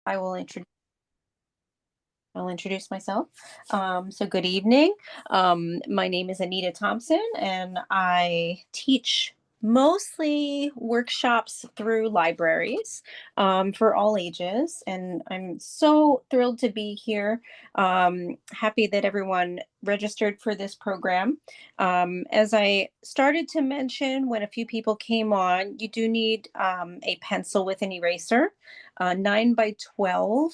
I will I'll introduce myself. So good evening. My name is Anita Thompson, and I teach mostly workshops through libraries for all ages. And I'm so thrilled to be here. Happy that everyone registered for this program. As I started to mention when a few people came on, you do need a pencil with an eraser, 9 by 12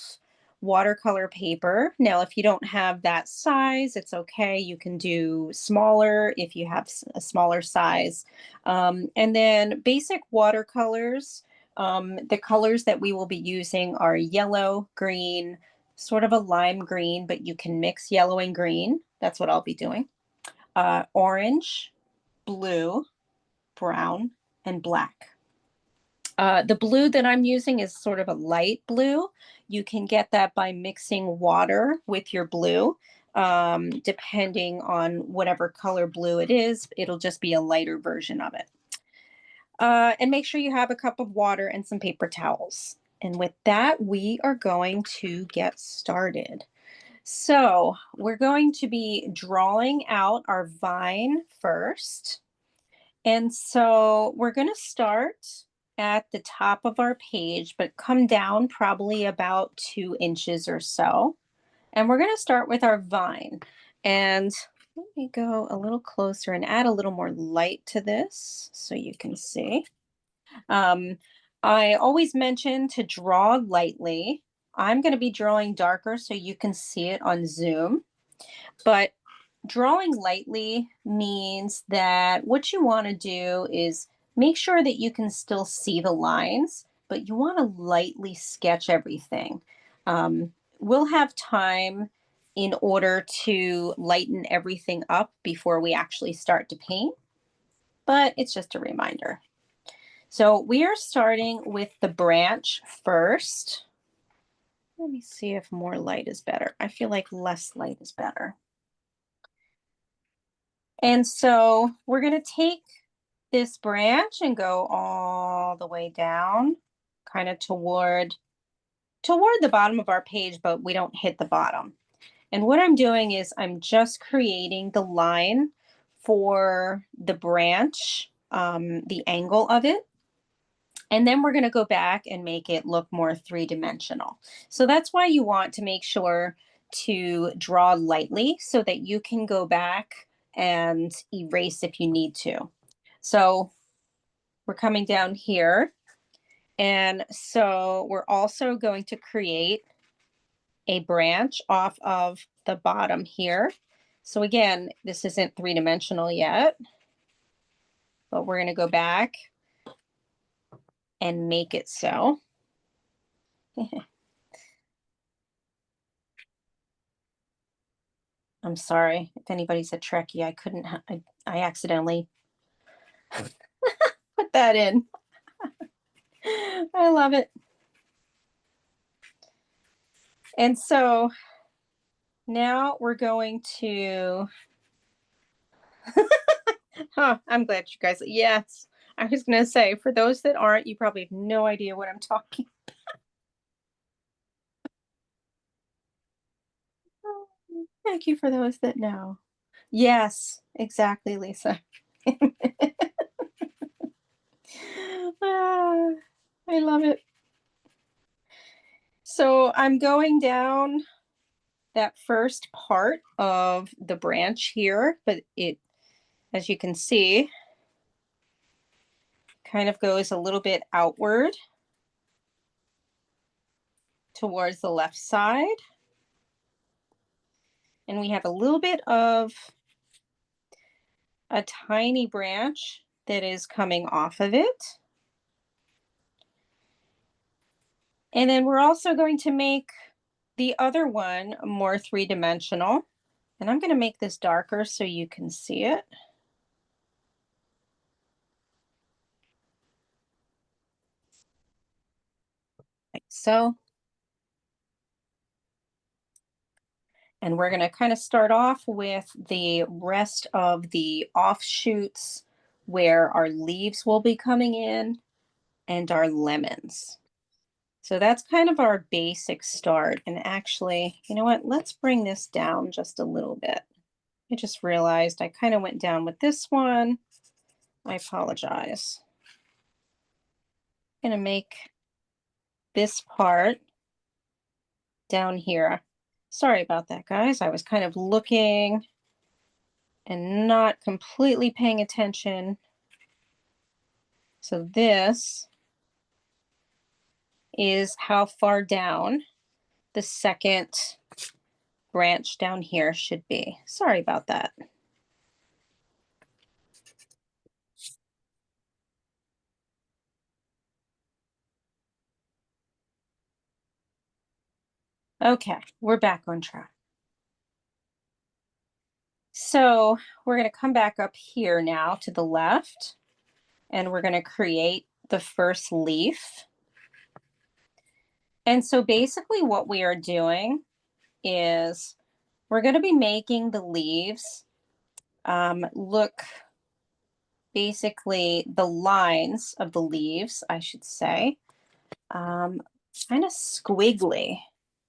watercolor paper. Now, if you don't have that size, it's okay. You can do smaller if you have a smaller size. And then basic watercolors. The colors that we will be using are yellow, green, sort of a lime green, but you can mix yellow and green. That's what I'll be doing. Orange, blue, brown, and black. The blue that I'm using is sort of a light blue. You can get that by mixing water with your blue. Depending on whatever color blue it is, it'll just be a lighter version of it. And make sure you have a cup of water and some paper towels. And with that, we are going to get started. So we're going to be drawing out our vine first. And so we're going to start at the top of our page, but come down probably about 2 inches or so. And we're going to start with our vine. And let me go a little closer and add a little more light to this so you can see. Um, I always mention to draw lightly. I'm going to be drawing darker so you can see it on Zoom. But drawing lightly means that what you want to do is make sure that you can still see the lines, but you want to lightly sketch everything. We'll have time in order to lighten everything up before we actually start to paint, but it's just a reminder. So we are starting with the branch first. Let me see if more light is better. I feel like less light is better. And so we're going to take this branch and go all the way down, kind of toward the bottom of our page, but we don't hit the bottom. And what I'm doing is I'm just creating the line for the branch, the angle of it. And then we're going to go back and make it look more three-dimensional. So that's why you want to make sure to draw lightly so that you can go back and erase if you need to. So we're coming down here. And so we're also going to create a branch off of the bottom here. So again, this isn't three-dimensional yet, but we're going to go back and make it so. I'm sorry if anybody's a Trekkie. I couldn't, I accidentally put that in. I love it. And so now we're going to, I'm glad you guys, yes. I was going to say, for those that aren't, you probably have no idea what I'm talking. Thank you for those that know. Yes, exactly, Lisa. Ah, I love it. So I'm going down that first part of the branch here, but it, as you can see, kind of goes a little bit outward towards the left side. And we have a little bit of a tiny branch that is coming off of it. And then we're also going to make the other one more three-dimensional. And I'm going to make this darker so you can see it. Like so. And we're going to kind of start off with the rest of the offshoots where our leaves will be coming in and our lemons. So that's kind of our basic start. And actually, you know what? Let's bring this down just a little bit. I just realized I kind of went down with this one. I apologize. I'm going to make this part down here. Sorry about that, guys. I was kind of looking and not completely paying attention. So this is how far down the second branch down here should be. Sorry about that. Okay, we're back on track. So we're going to come back up here now to the left, and we're going to create the first leaf. And so basically what we are doing is we're going to be making the leaves look, basically the lines of the leaves, I should say, kind of squiggly.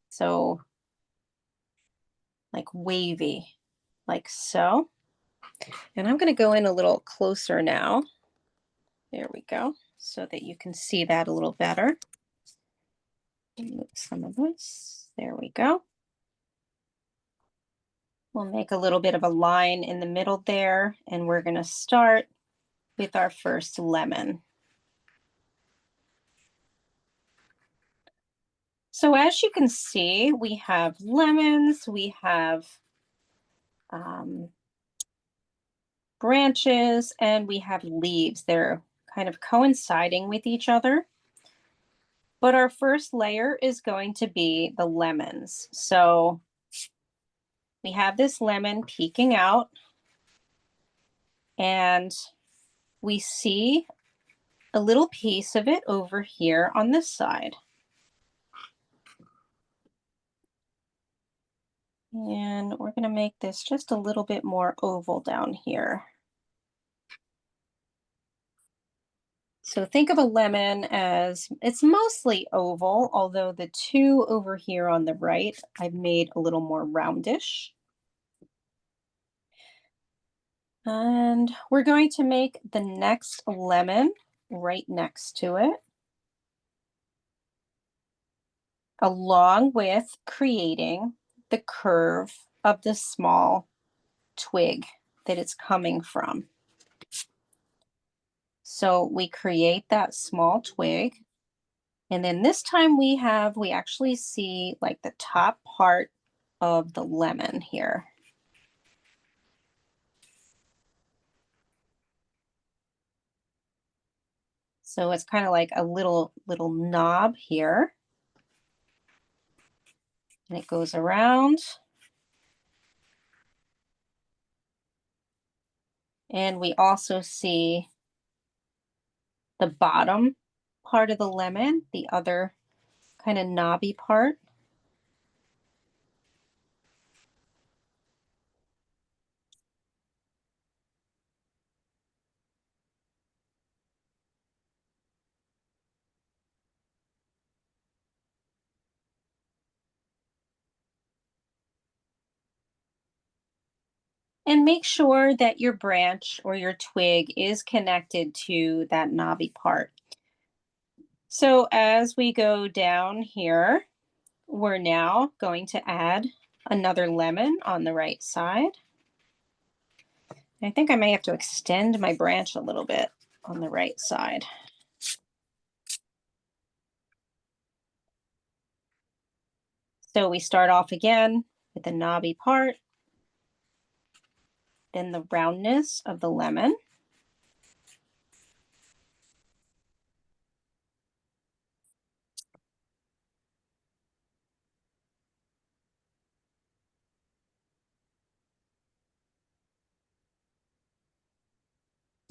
So like wavy, like so. And I'm going to go in a little closer now. There we go, so that you can see that a little better. Move some of this. There we go. We'll make a little bit of a line in the middle there, and we're going to start with our first lemon. So as you can see, we have lemons, we have branches, and we have leaves. They're kind of coinciding with each other. But our first layer is going to be the lemons. So we have this lemon peeking out, and we see a little piece of it over here on this side. And we're going to make this just a little bit more oval down here. So think of a lemon as it's mostly oval, although the two over here on the right, I've made a little more roundish. And we're going to make the next lemon right next to it, along with creating the curve of the small twig that it's coming from. So we create that small twig, and then this time we actually see like the top part of the lemon here. So it's kind of like a little knob here, and it goes around. And we also see the bottom part of the lemon, the other kind of knobby part. And make sure that your branch or your twig is connected to that knobby part. So as we go down here, we're now going to add another lemon on the right side. I think I may have to extend my branch a little bit on the right side. So we start off again with the knobby part, then the roundness of the lemon.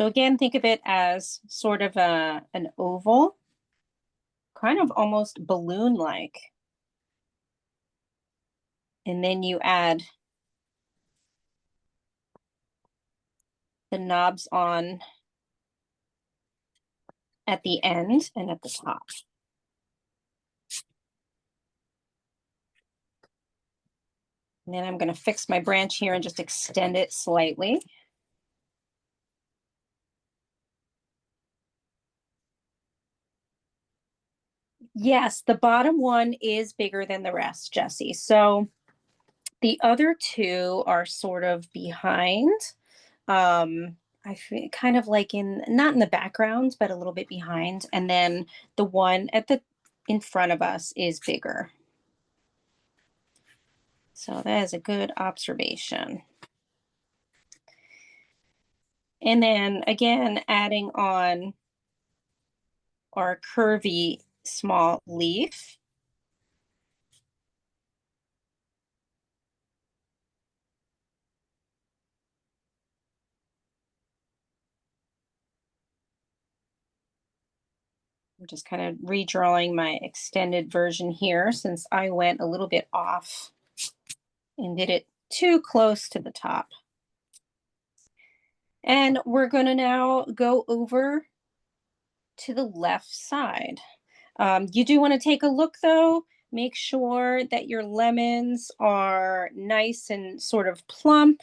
So again, think of it as sort of an oval, kind of almost balloon-like. And then you add the knobs on at the end and at the top. And then I'm going to fix my branch here and just extend it slightly. Yes, the bottom one is bigger than the rest, Jesse. So the other two are sort of behind. I feel kind of like in not in the background, but a little bit behind. And then the one at the in front of us is bigger. So that is a good observation. And then again, adding on our curvy small leaf. I'm just kind of redrawing my extended version here since I went a little bit off and did it too close to the top. And we're going to now go over to the left side. You do want to take a look though. Make sure that your lemons are nice and sort of plump.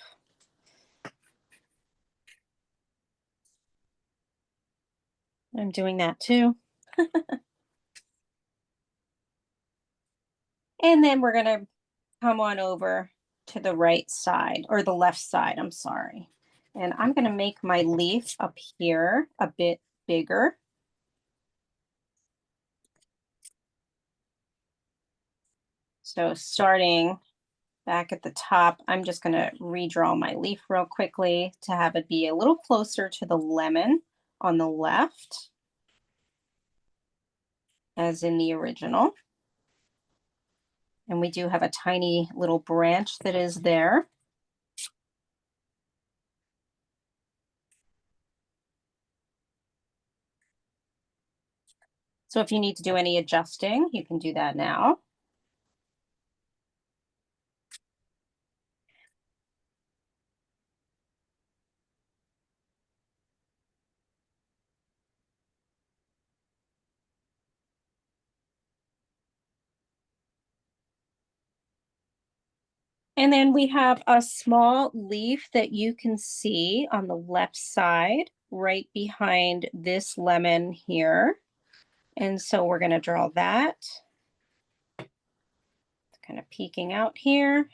I'm doing that too. And then we're going to come on over to the right side or the left side, I'm sorry. And I'm going to make my leaf up here a bit bigger. So starting back at the top, I'm just going to redraw my leaf real quickly to have it be a little closer to the lemon on the left as in the original. And we do have a tiny little branch that is there. So if you need to do any adjusting, you can do that now. And then we have a small leaf that you can see on the left side, right behind this lemon here. And so we're going to draw that. It's kind of peeking out here.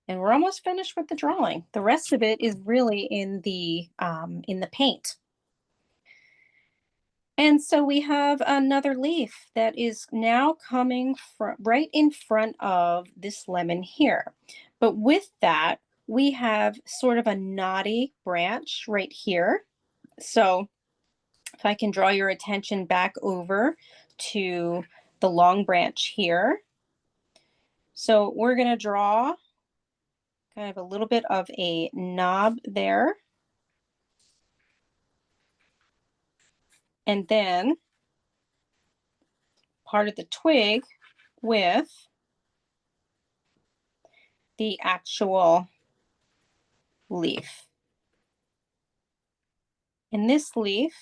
And we're almost finished with the drawing. The rest of it is really in the paint. And so we have another leaf that is now coming from right in front of this lemon here. But with that, we have sort of a knotty branch right here. So if I can draw your attention back over to the long branch here. So we're going to draw kind of a little bit of a knob there. And then part of the twig with the actual leaf. And this leaf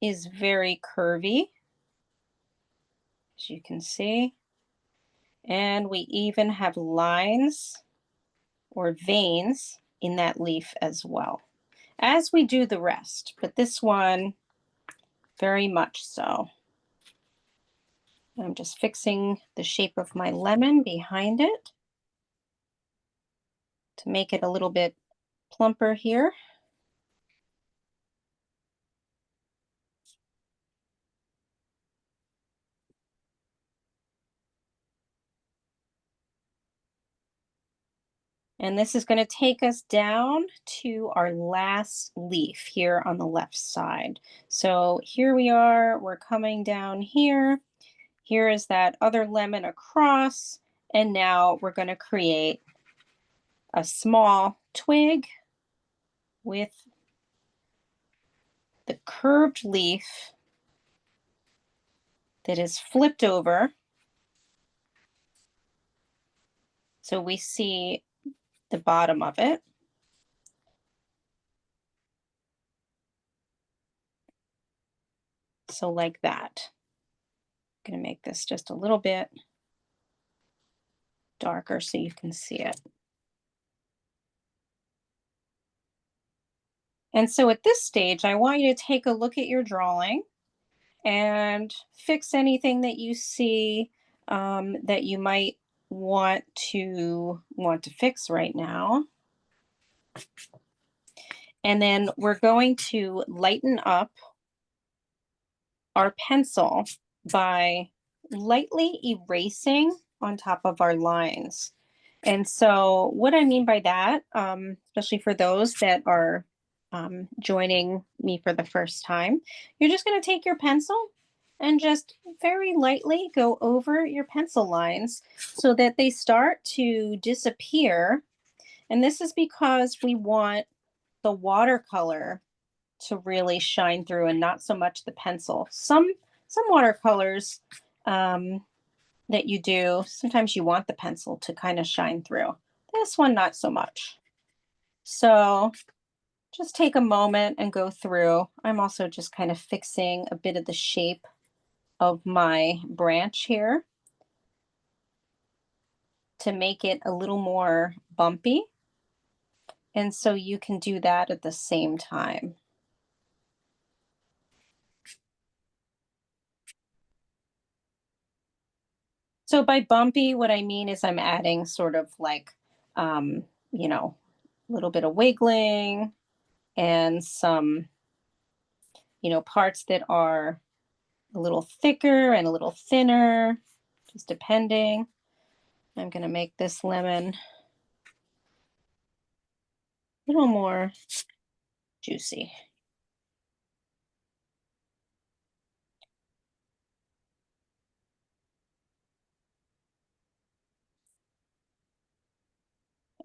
is very curvy, as you can see. And we even have lines or veins in that leaf as well, as we do the rest, but this one very much so. I'm just fixing the shape of my lemon behind it to make it a little bit plumper here. And this is going to take us down to our last leaf here on the left side. So here we are, we're coming down here. Here is that other lemon across. And now we're going to create a small twig with the curved leaf that is flipped over. So we see the bottom of it. So like that. I'm going to make this just a little bit darker so you can see it. And so at this stage, I want you to take a look at your drawing and fix anything that you see that you might want to fix right now. And then we're going to lighten up our pencil by lightly erasing on top of our lines. And so what I mean by that, especially for those that are joining me for the first time, you're just going to take your pencil and just very lightly go over your pencil lines so that they start to disappear. And this is because we want the watercolor to really shine through and not so much the pencil. Some watercolors that you do, sometimes you want the pencil to kind of shine through. This one, not so much. So just take a moment and go through. I'm also just kind of fixing a bit of the shape of my branch here to make it a little more bumpy. And so you can do that at the same time. So by bumpy, what I mean is I'm adding sort of like, um, you know, a little bit of wiggling and some, parts that are a little thicker and a little thinner, just depending. I'm going to make this lemon a little more juicy.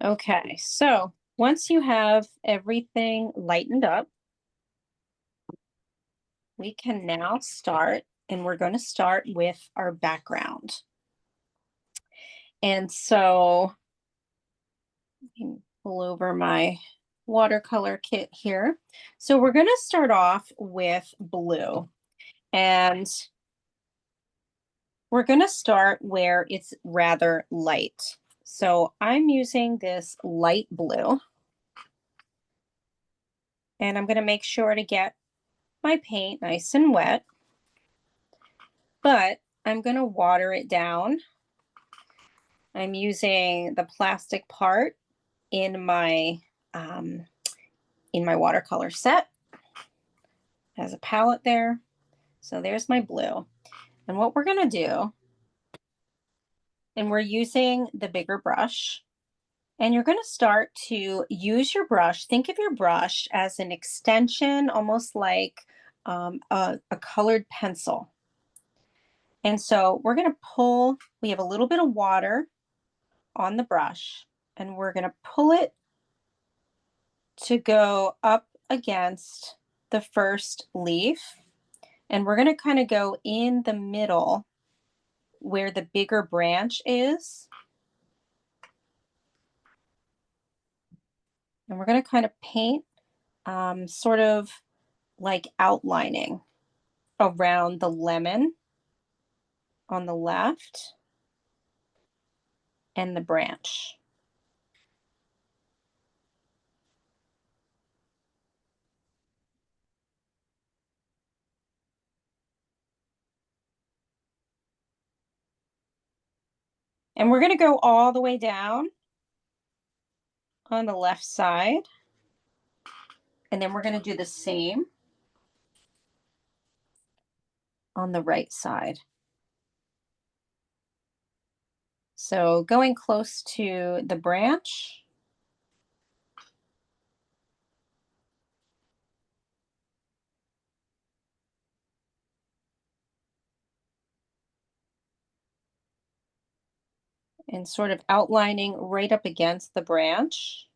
Okay, so once you have everything lightened up, we can now start, and we're going to start with our background. And so let me pull over my watercolor kit here. So we're going to start off with blue. And we're going to start where it's rather light. So I'm using this light blue. And I'm going to make sure to get my paint nice and wet. But I'm going to water it down. I'm using the plastic part in my um, watercolor set as a palette there. So there's my blue. And what we're going to do, and we're using the bigger brush, and you're going to start to use your brush. Think of your brush as an extension, almost like a colored pencil. And so we're going to pull, we have a little bit of water on the brush, and we're going to pull it to go up against the first leaf. And we're going to kind of go in the middle where the bigger branch is. And we're going to kind of paint sort of like outlining around the lemon on the left and the branch. And we're going to go all the way down on the left side. And then we're going to do the same on the right side. So going close to the branch. And sort of outlining right up against the branch.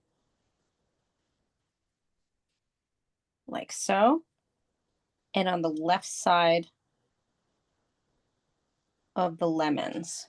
Like so. And on the left side of the lemons.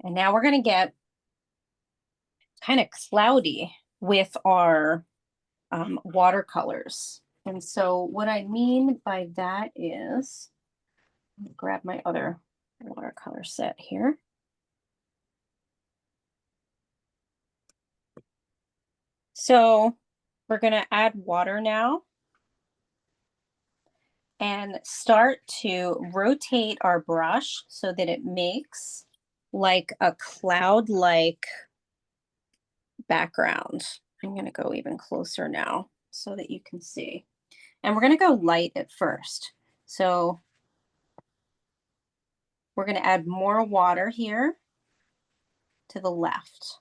And now we're going to get kind of cloudy with our watercolors. And so what I mean by that is, grab my other watercolor set here. So we're going to add water now and start to rotate our brush so that it makes like a cloud-like background. I'm going to go even closer now so that you can see. And we're going to go light at first. So we're going to add more water here to the left.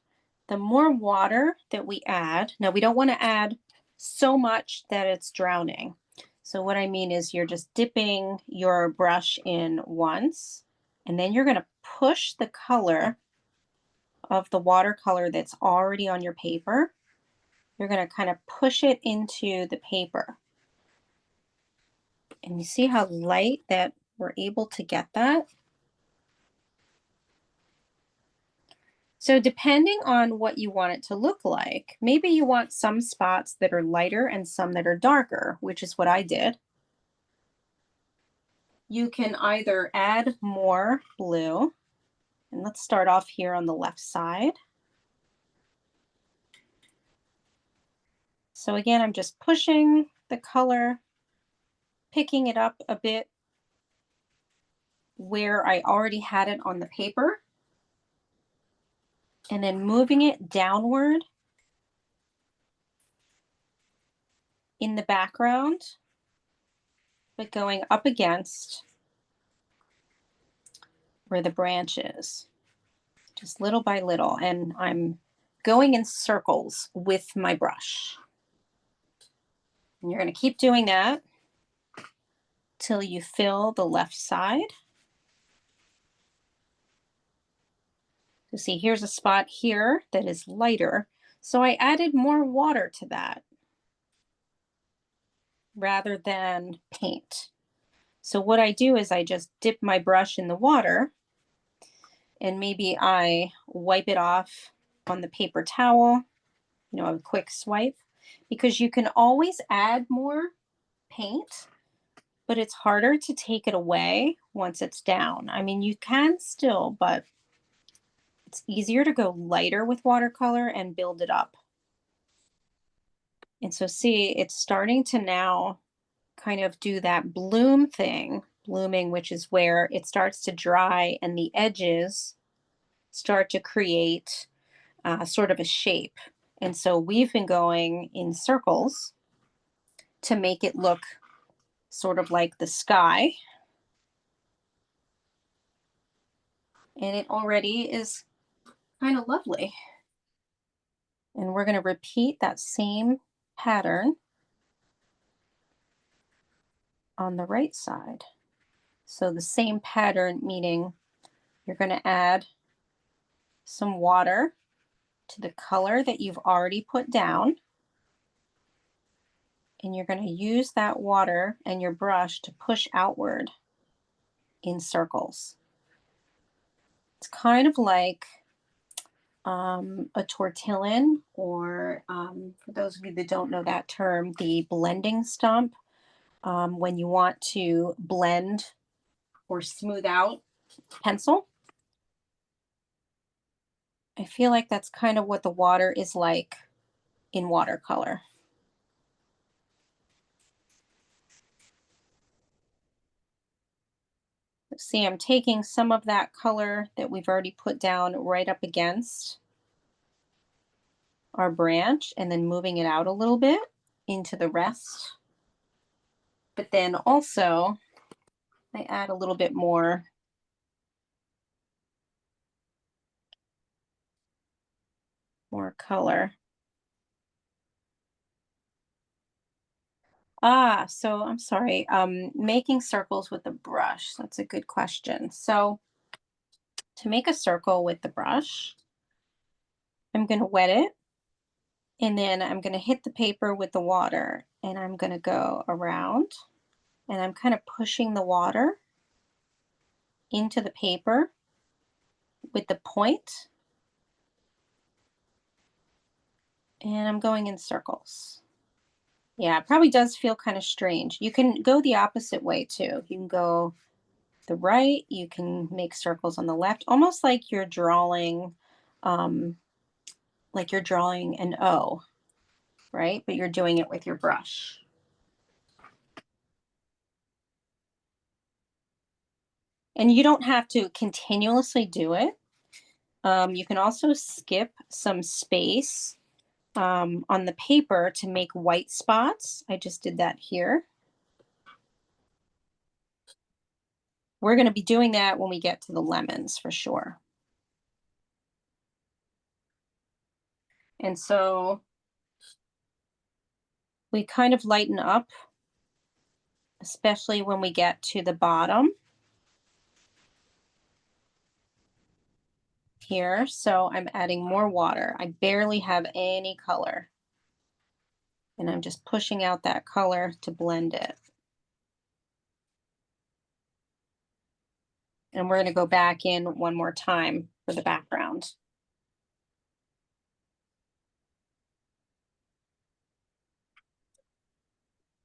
The more water that we add, now we don't want to add so much that it's drowning. So what I mean is you're just dipping your brush in once, and then you're going to push the color of the watercolor that's already on your paper. You're going to kind of push it into the paper. And you see how light that we're able to get that? So depending on what you want it to look like, maybe you want some spots that are lighter and some that are darker, which is what I did. You can either add more blue, and let's start off here on the left side. So again, I'm just pushing the color, picking it up a bit where I already had it on the paper, and then moving it downward in the background, but going up against where the branch is, just little by little. And I'm going in circles with my brush. And you're going to keep doing that till you fill the left side. So see, here's a spot here that is lighter. So I added more water to that rather than paint. So what I do is I just dip my brush in the water, and maybe I wipe it off on the paper towel, a quick swipe, because you can always add more paint, but it's harder to take it away once it's down. I mean, you can still, but it's easier to go lighter with watercolor and build it up. And so see, it's starting to now kind of do that blooming, which is where it starts to dry and the edges start to create sort of a shape. And so we've been going in circles to make it look sort of like the sky. And it already is kind of lovely. And we're going to repeat that same pattern on the right side. So the same pattern, meaning you're going to add some water to the color that you've already put down. And you're going to use that water and your brush to push outward in circles. It's kind of like a tortillon, or for those of you that don't know that term, the blending stump, when you want to blend or smooth out pencil. I feel like that's kind of what the water is like in watercolor. See, I'm taking some of that color that we've already put down right up against our branch and then moving it out a little bit into the rest. But then also I add a little bit more color. So I'm sorry, making circles with the brush. That's a good question. So to make a circle with the brush, I'm going to wet it, and then I'm going to hit the paper with the water, and I'm going to go around, and I'm kind of pushing the water into the paper with the point, and I'm going in circles. Yeah, it probably does feel kind of strange. You can go the opposite way too. You can go the right, you can make circles on the left, almost um, like you're drawing an O, right? But you're doing it with your brush. And you don't have to continuously do it. You can also skip some space on the paper to make white spots. I just did that here. We're going to be doing that when we get to the lemons for sure. And so we kind of lighten up, especially when we get to the bottom here. So I'm adding more water. I barely have any color. And I'm just pushing out that color to blend it. And we're going to go back in one more time for the background.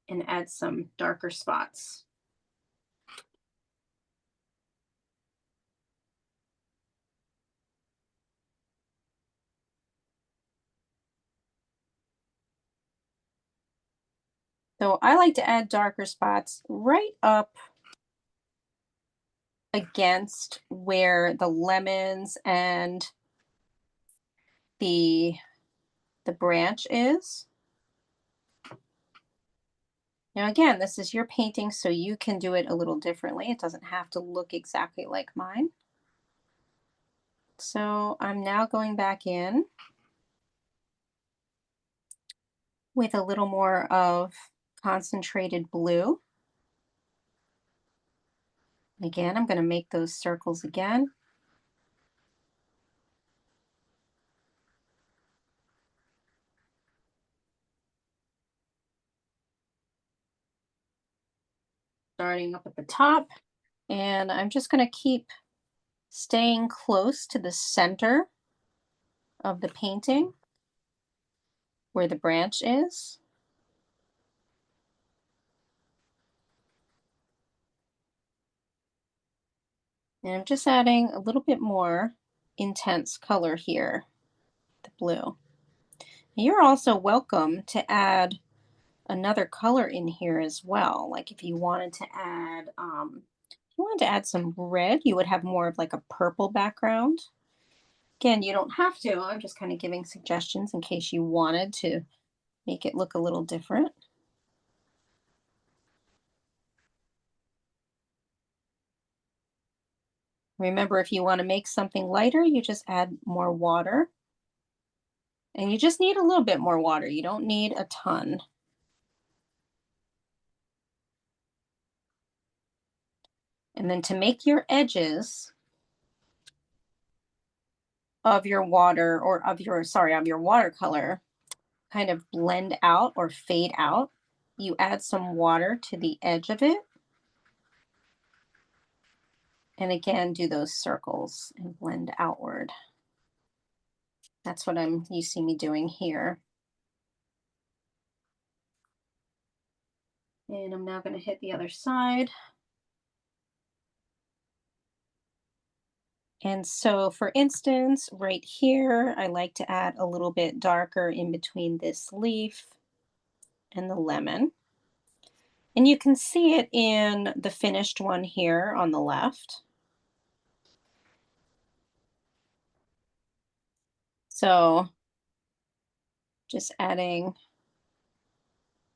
And add some darker spots. So I like to add darker spots right up against where the lemons and the the branch is. Now again, this is your painting, so you can do it a little differently. It doesn't have to look exactly like mine. So I'm now going back in with a little more of concentrated blue. Again, I'm going to make those circles again. Starting up at the top, and I'm just going to keep staying close to the center of the painting where the branch is. And I'm just adding a little bit more intense color here, the blue. You're also welcome to add another color in here as well. Like if you wanted to add, if you wanted to add some red, you would have more of like a purple background. Again, you don't have to. I'm just kind of giving suggestions in case you wanted to make it look a little different. Remember, if you want to make something lighter, you just add more water. And you just need a little bit more water. You don't need a ton. And then to make your edges of your water or of your, sorry, of your watercolor kind of blend out or fade out, you add some water to the edge of it. And again, do those circles and blend outward. That's what you see me doing here. And I'm now going to hit the other side. And so for instance, right here, I like to add a little bit darker in between this leaf and the lemon. And you can see it in the finished one here on the left. So just adding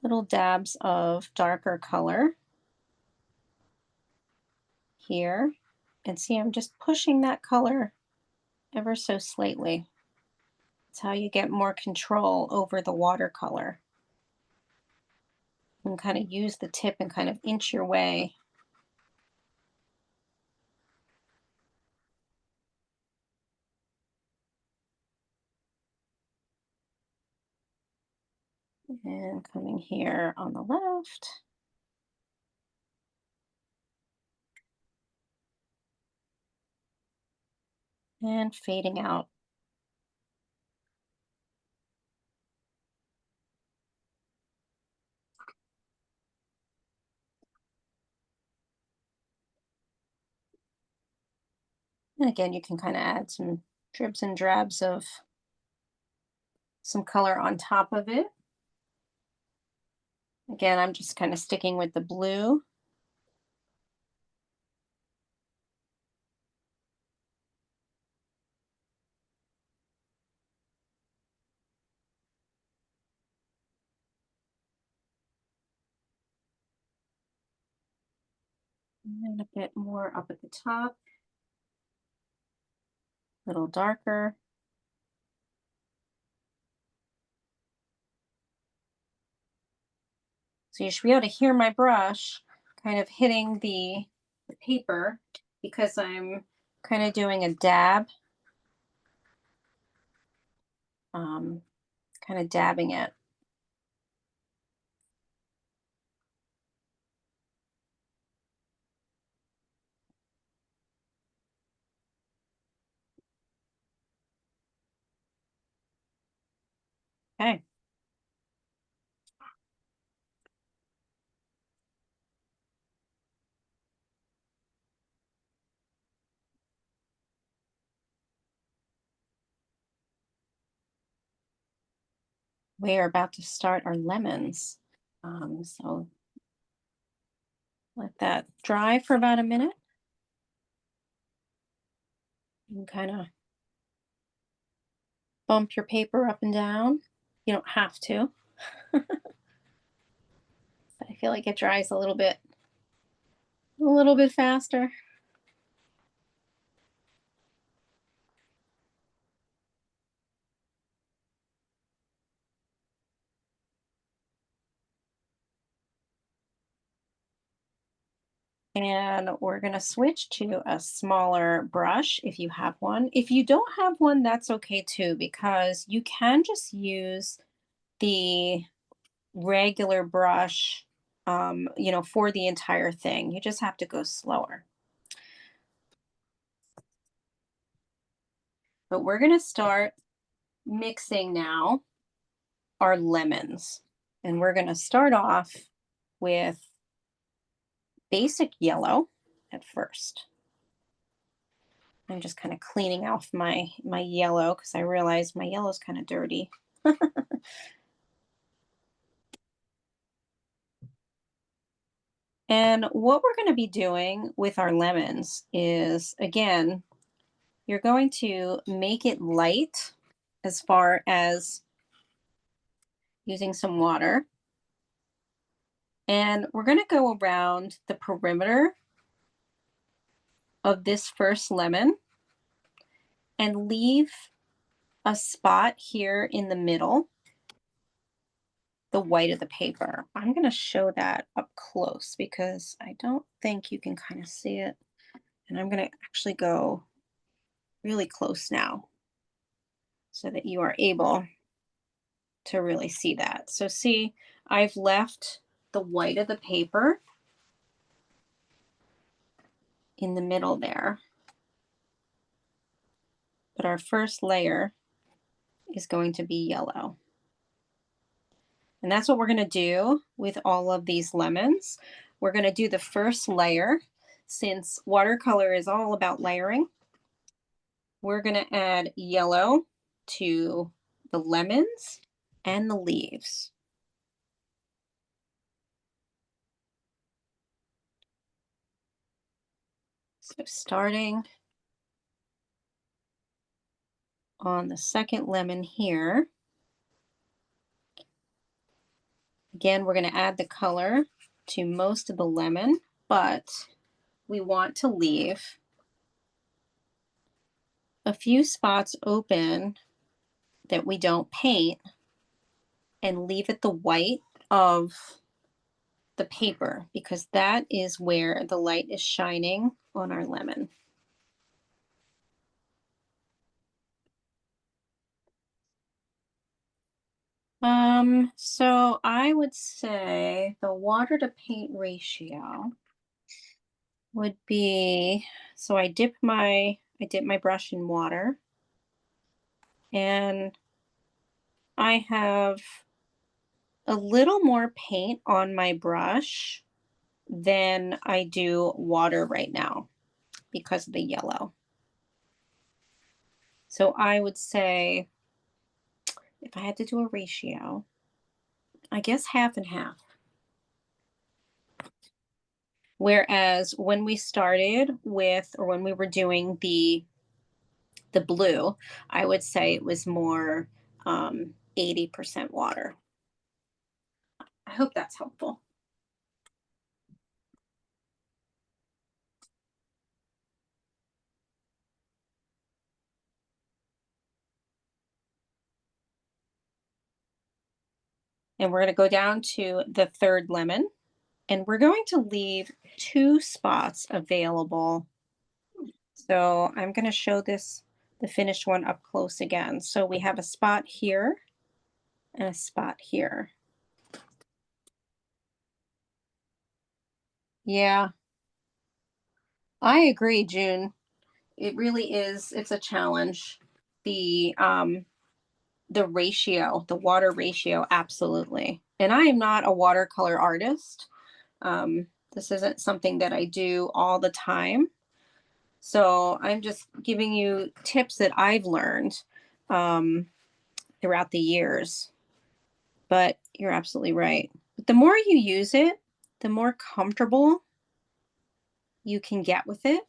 little dabs of darker color here. And see, I'm just pushing that color ever so slightly. It's how you get more control over the watercolor. You can kind of use the tip and kind of inch your way. And coming here on the left. and fading out. And again, you can kind of add some dribs and drabs of some color on top of it. Again, I'm just kind of sticking with the blue. And a bit more up at the top, a little darker. So you should be able to hear my brush kind of hitting the paper because I'm kind of doing a dab, um, kind of dabbing it. Okay. We are about to start our lemons. So let that dry for about a minute and kind of bump your paper up and down. You don't have to, but I feel like it dries a little bit faster. And we're going to switch to a smaller brush if you have one. If you don't have one, that's okay too, because you can just use the regular brush, for the entire thing. You just have to go slower. But we're going to start mixing now our lemons. And we're going to start off with basic yellow at first. I'm just kind of cleaning off my yellow because I realize my yellow is kind of dirty. And what we're going to be doing with our lemons is, again, you're going to make it light as far as using some water. And we're going to go around the perimeter of this first lemon and leave a spot here in the middle, the white of the paper. I'm going to show that up close because I don't think you can kind of see it. And I'm going to actually go really close now so that you are able to really see that. So see, I've left the white of the paper in the middle there. But our first layer is going to be yellow. And that's what we're going to do with all of these lemons. We're going to do the first layer. Since watercolor is all about layering, we're going to add yellow to the lemons and the leaves. So starting on the second lemon here, again, we're going to add the color to most of the lemon, but we want to leave a few spots open that we don't paint and leave it the white of the paper because that is where the light is shining on our lemon. So I would say the water to paint ratio would be, so I dip my I dip my brush in water, and I have a little more paint on my brush than I do water right now because of the yellow. So I would say if I had to do a ratio, I guess half and half. Whereas when we started with, or when we were doing the blue, I would say it was more 80% water. I hope that's helpful. And we're going to go down to the third lemon, and we're going to leave two spots available. So I'm going to show this, the finished one, up close again. So we have a spot here and a spot here. Yeah, I agree, June. It really is, it's a challenge. The ratio, the water ratio, absolutely. And I am not a watercolor artist. This isn't something that I do all the time. So I'm just giving you tips that I've learned um, throughout the years. But you're absolutely right. But the more you use it, the more comfortable you can get with it.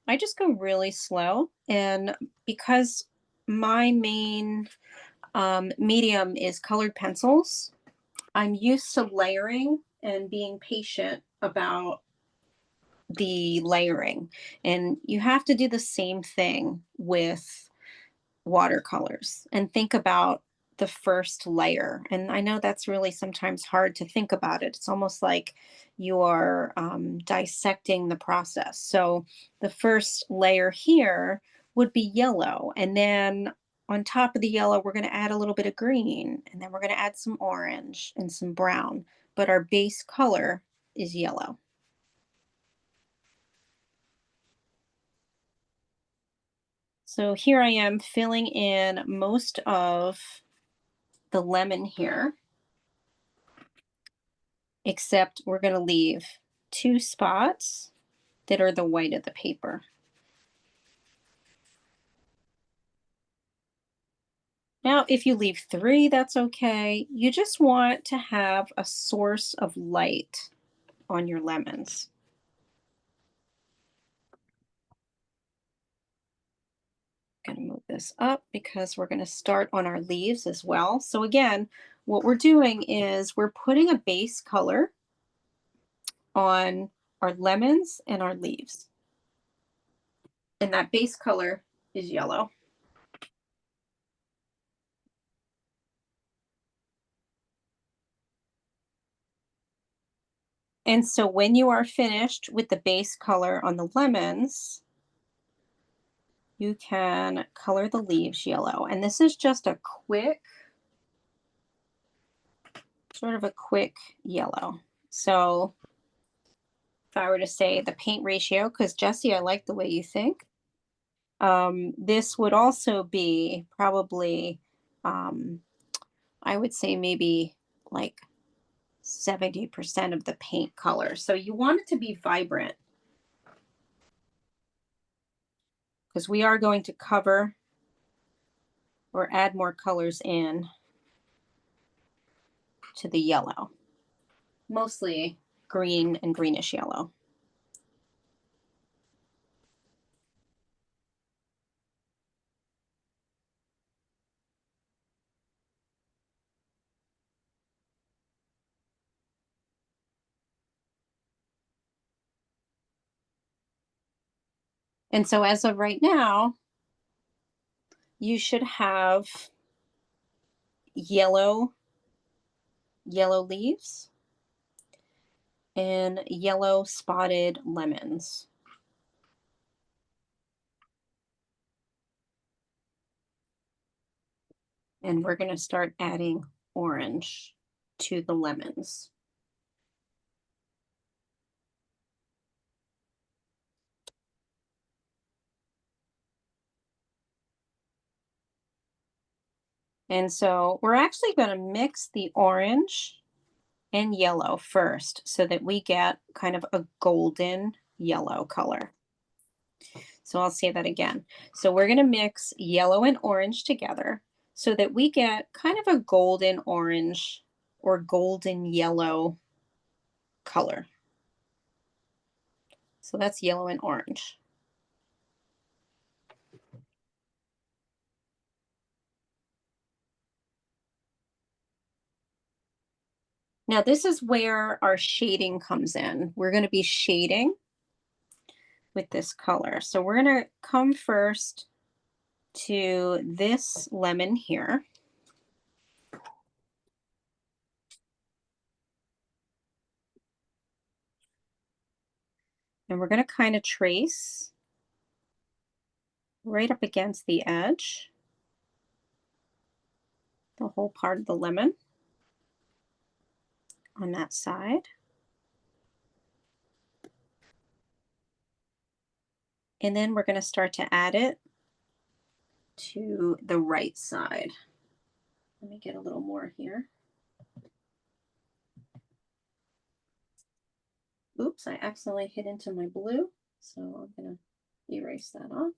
I just go really slow. And because my main medium is colored pencils, I'm used to layering and being patient about the layering. And you have to do the same thing with watercolors and think about the first layer. And I know that's really sometimes hard to think about it. It's almost like you're dissecting the process. So the first layer here would be yellow. And then on top of the yellow, we're going to add a little bit of green. And then we're going to add some orange and some brown. But our base color is yellow. So here I am filling in most of the lemon here, except we're going to leave two spots that are the white of the paper. Now, if you leave three, that's okay. You just want to have a source of light on your lemons. I'm going to move this up because we're going to start on our leaves as well. So again, what we're doing is we're putting a base color on our lemons and our leaves. And that base color is yellow. And so when you are finished with the base color on the lemons, you can color the leaves yellow. And this is just a quick, sort of a quick yellow. So if I were to say the paint ratio, because Jesse, I like the way you think, this would also be probably, um, I would say maybe like 70% of the paint color. So you want it to be vibrant because we are going to cover or add more colors in to the yellow, mostly green and greenish yellow. And so as of right now, you should have yellow, yellow leaves and yellow spotted lemons. And we're going to start adding orange to the lemons. And so we're actually going to mix the orange and yellow first so that we get kind of a golden yellow color. So I'll say that again. So we're going to mix yellow and orange together so that we get kind of a golden orange or golden yellow color. So that's yellow and orange. Now this is where our shading comes in. We're going to be shading with this color. So we're going to come first to this lemon here. And we're going to kind of trace right up against the edge, the whole part of the lemon on that side. And then we're going to start to add it to the right side. Let me get a little more here. Oops, I accidentally hit into my blue, so I'm going to erase that off.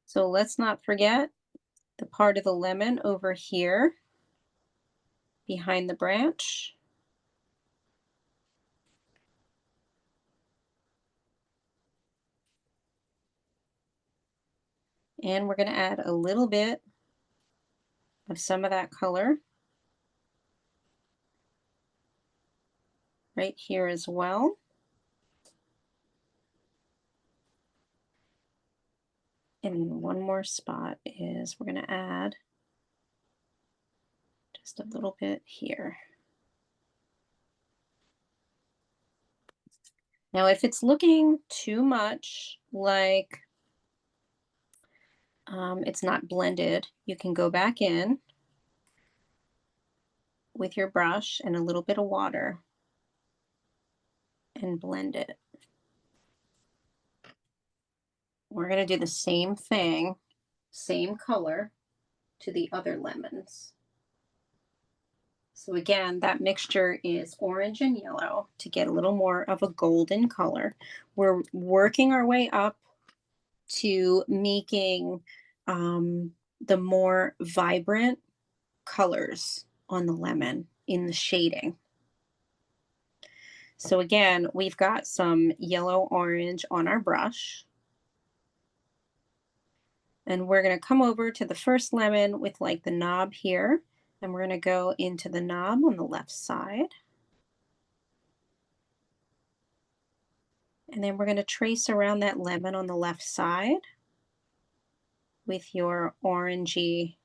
So let's not forget the part of the lemon over here behind the branch. And we're going to add a little bit of some of that color right here as well. And one more spot is we're going to add just a little bit here. Now, if it's looking too much like it's not blended, you can go back in with your brush and a little bit of water and blend it. We're going to do the same thing, same color to the other lemons. So again, that mixture is orange and yellow to get a little more of a golden color. We're working our way up to making the more vibrant colors on the lemon in the shading. So again, we've got some yellow orange on our brush. And we're going to come over to the first lemon with like the knob here. And we're going to go into the knob on the left side. And then we're going to trace around that lemon on the left side with your orangey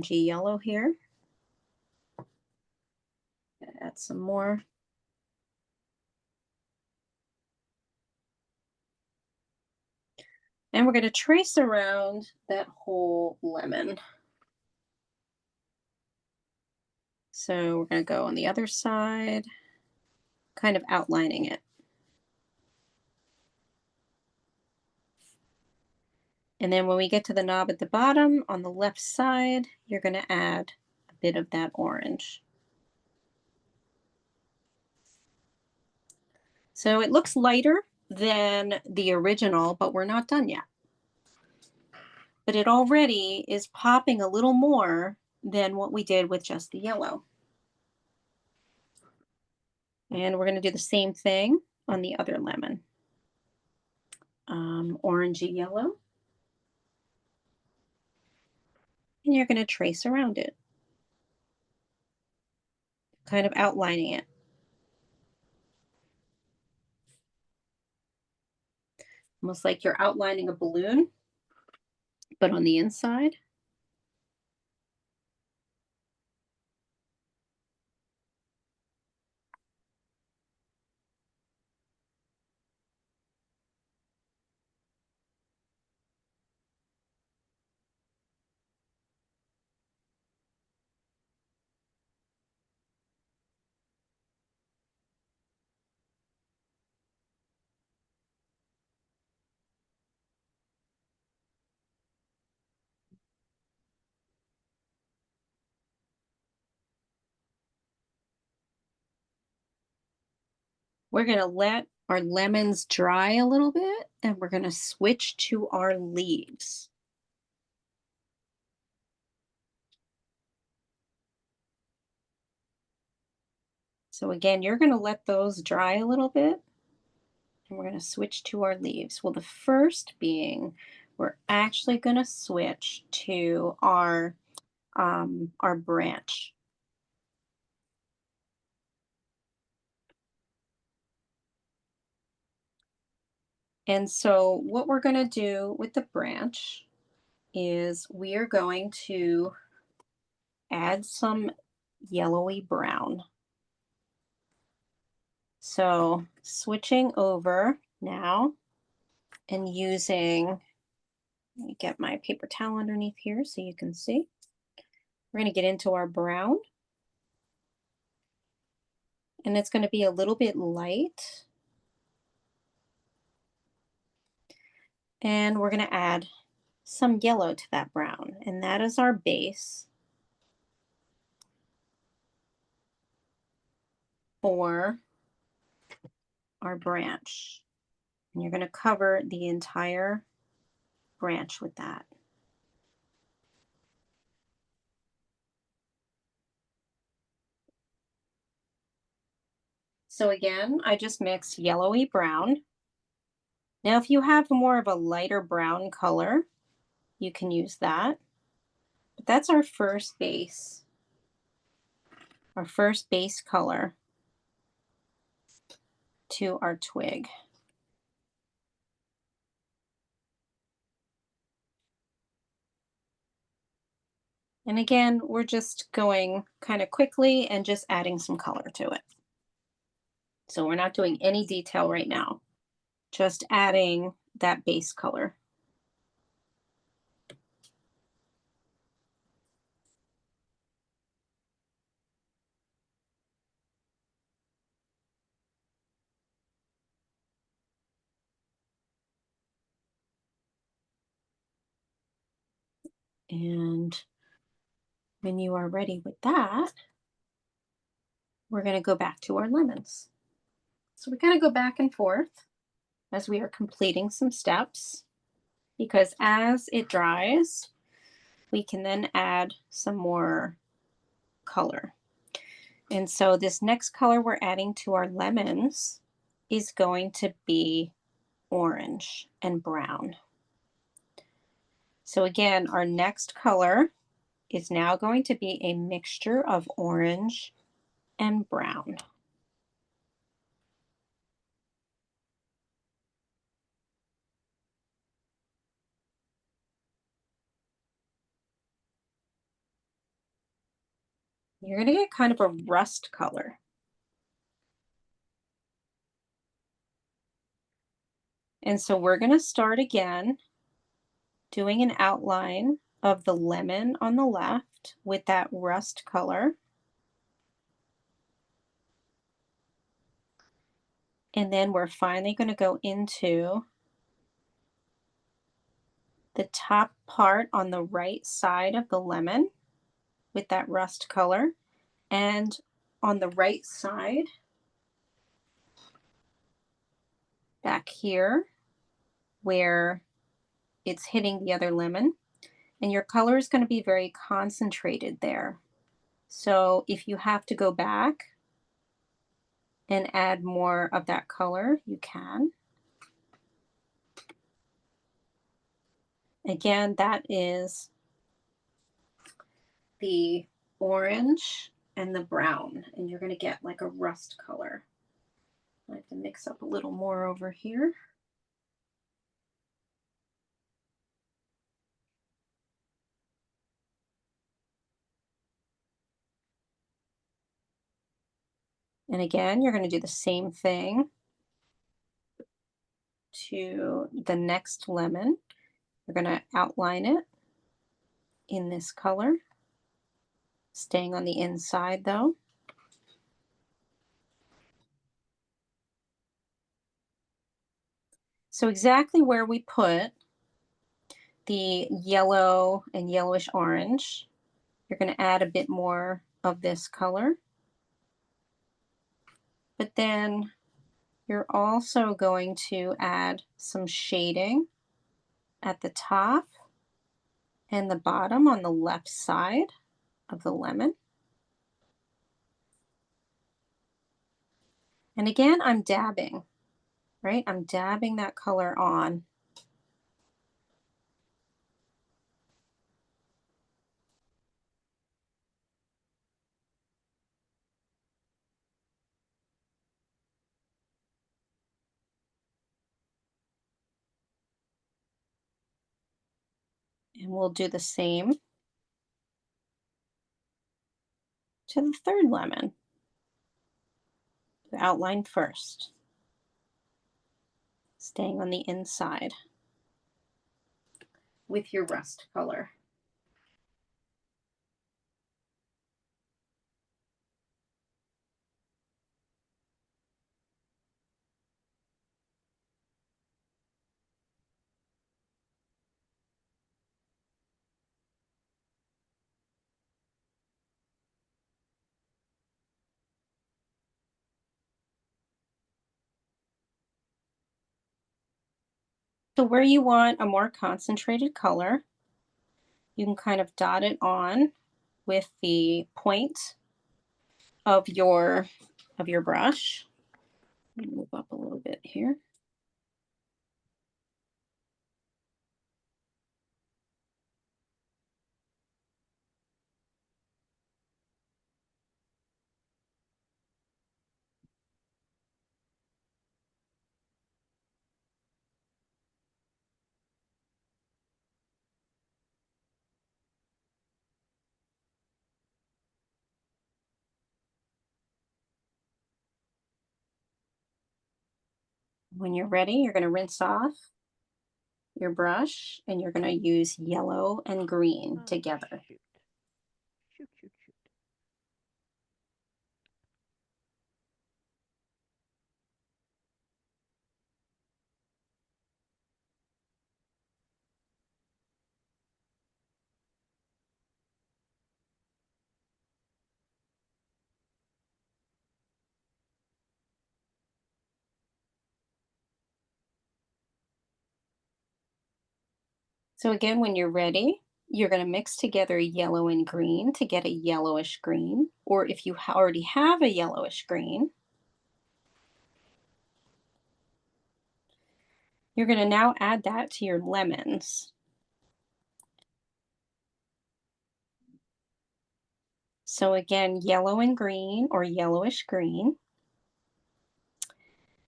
yellow here. Add some more. And we're going to trace around that whole lemon. So we're going to go on the other side, kind of outlining it. And then when we get to the knob at the bottom on the left side, you're going to add a bit of that orange. So it looks lighter than the original, but we're not done yet. But it already is popping a little more than what we did with just the yellow. And we're going to do the same thing on the other lemon. Orangey yellow. And you're going to trace around it, kind of outlining it. Almost like you're outlining a balloon, but on the inside. We're going to let our lemons dry a little bit and we're going to switch to our leaves. So again, you're going to let those dry a little bit and we're going to switch to our leaves. Well, the first being, we're actually going to switch to our branch. And so what we're going to do with the branch is we are going to add some yellowy brown. So switching over now and using, let me get my paper towel underneath here so you can see. We're going to get into our brown and it's going to be a little bit light. And we're going to add some yellow to that brown, and that is our base for our branch. And you're going to cover the entire branch with that. So again, I just mixed yellowy brown. Now, if you have more of a lighter brown color, you can use that. But that's our first base color to our twig. And again, we're just going kind of quickly and just adding some color to it. So we're not doing any detail right now, just adding that base color. And when you are ready with that, we're going to go back to our lemons. So we're going to go back and forth as we are completing some steps, because as it dries, we can then add some more color. And so this next color we're adding to our lemons is going to be orange and brown. So again, our next color is now going to be a mixture of orange and brown. You're going to get kind of a rust color. And so we're going to start again doing an outline of the lemon on the left with that rust color. And then we're finally going to go into the top part on the right side of the lemon with that rust color. And on the right side, back here, where it's hitting the other lemon, and your color is going to be very concentrated there. So if you have to go back and add more of that color, you can. Again, that is the orange and the brown, and you're going to get like a rust color. I have to mix up a little more over here. And again, you're going to do the same thing to the next lemon. You're going to outline it in this color, staying on the inside though. So exactly where we put the yellow and yellowish orange, you're going to add a bit more of this color. But then You're also going to add some shading at the top and the bottom on the left side of the lemon. And again, I'm dabbing, right? I'm dabbing that color on. And we'll do the same to the third lemon. The outline first, staying on the inside with your rust color. So where you want a more concentrated color, you can kind of dot it on with the point of your brush. Let me move up a little bit here. When you're ready, you're going to rinse off your brush and you're going to use yellow and green Oh, together. shoot. Shoot, shoot, shoot. So again, when you're ready, you're going to mix together yellow and green to get a yellowish green. Or if you already have a yellowish green, you're going to now add that to your lemons. So again, yellow and green or yellowish green.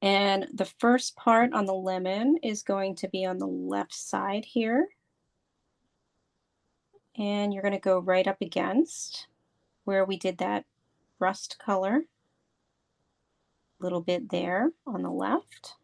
And the first part on the lemon is going to be on the left side here. And you're going to go right up against where we did that rust color. A little bit there on the left.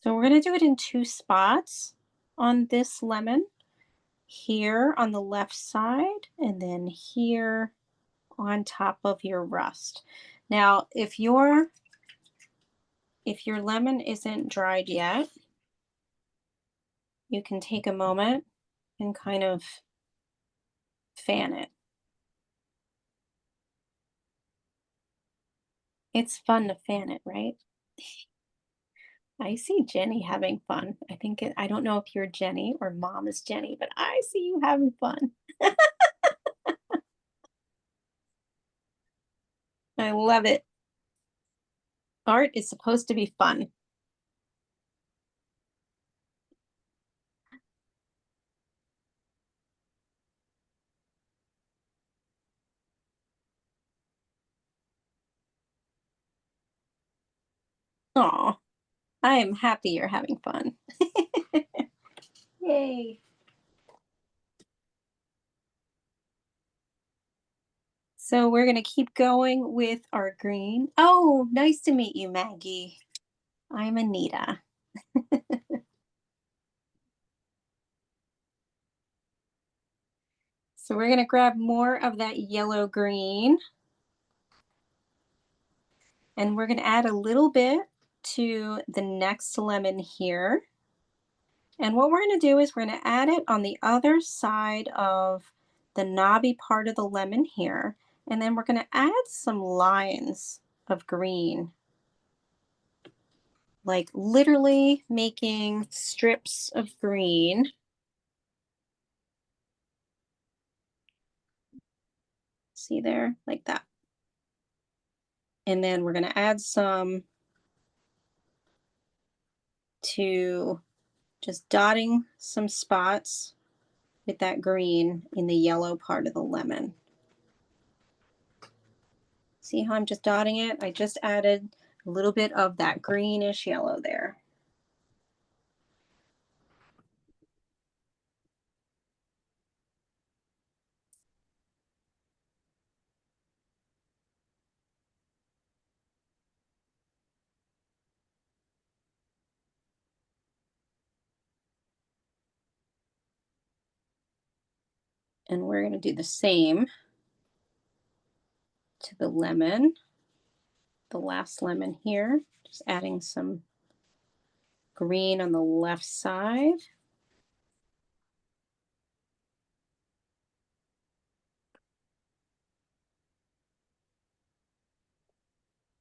So we're going to do it in two spots on this lemon. Here on the left side and then here on top of your rust. Now, if your lemon isn't dried yet, you can take a moment and kind of fan it. It's fun to fan it, right? I see Jenny having fun. I don't know if you're Jenny or mom is Jenny, but I see you having fun. I love it. Art is supposed to be fun. Aw, I am happy you're having fun. Yay. So we're going to keep going with our green. Oh, nice to meet you, Maggie. I'm Anita. So we're going to grab more of that yellow green and we're going to add a little bit to the next lemon here. And what we're going to do is we're going to add it on the other side of the knobby part of the lemon here. And then we're going to add some lines of green, like literally making strips of green. See there, like that. And then we're going to add some to just dotting some spots with that green in the yellow part of the lemon. See how I'm just dotting it? I just added a little bit of that greenish yellow there. And we're going to do the same to the lemon, the last lemon here, just adding some green on the left side.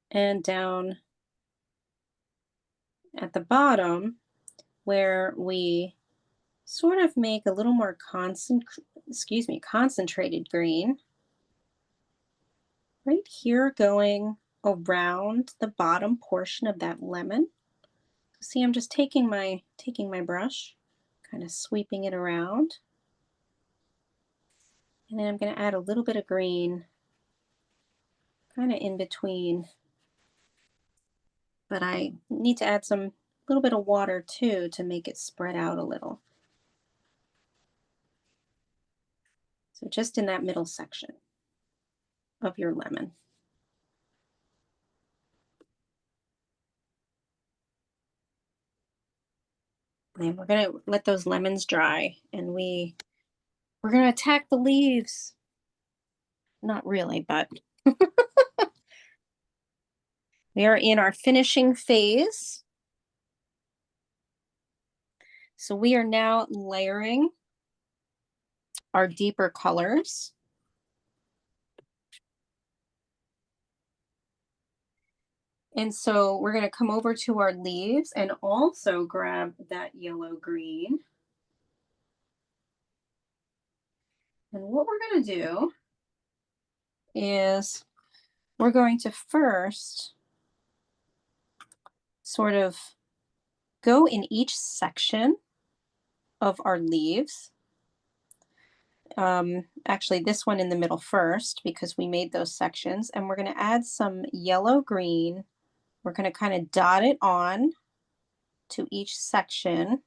And down at the bottom where we sort of make a little more concentrated green right here going around the bottom portion of that lemon. See, I'm just taking my brush, kind of sweeping it around. And then I'm going to add a little bit of green kind of in between. But I need to add some little bit of water too to make it spread out a little. So just in that middle section of your lemon. And we're going to let those lemons dry and we're going to attack the leaves. Not really, but we are in our finishing phase. So we are now layering our deeper colors. And so we're going to come over to our leaves and also grab that yellow green. And what we're going to do is we're going to first sort of go in each section of our leaves. Actually, this one in the middle first because we made those sections. And we're going to add some yellow green. We're going to kind of dot it on to each section.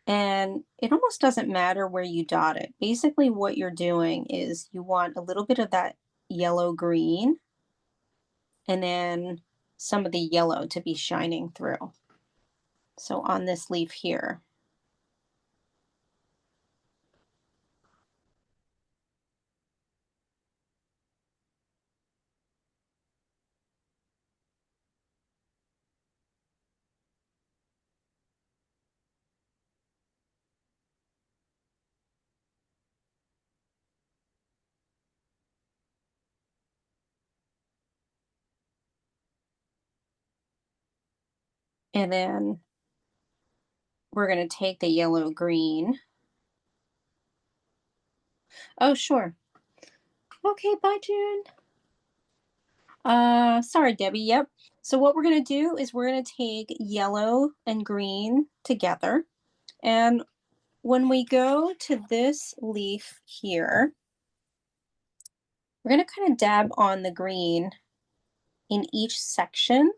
And it almost doesn't matter where you dot it. Basically, what you're doing is you want a little bit of that yellow green and then some of the yellow to be shining through. So on this leaf here. And then we're going to take the yellow green. Oh, sure. Okay, bye, June. Sorry, Debbie. Yep. So what we're going to do is we're going to take yellow and green together. And when we go to this leaf here, we're going to kind of dab on the green in each section.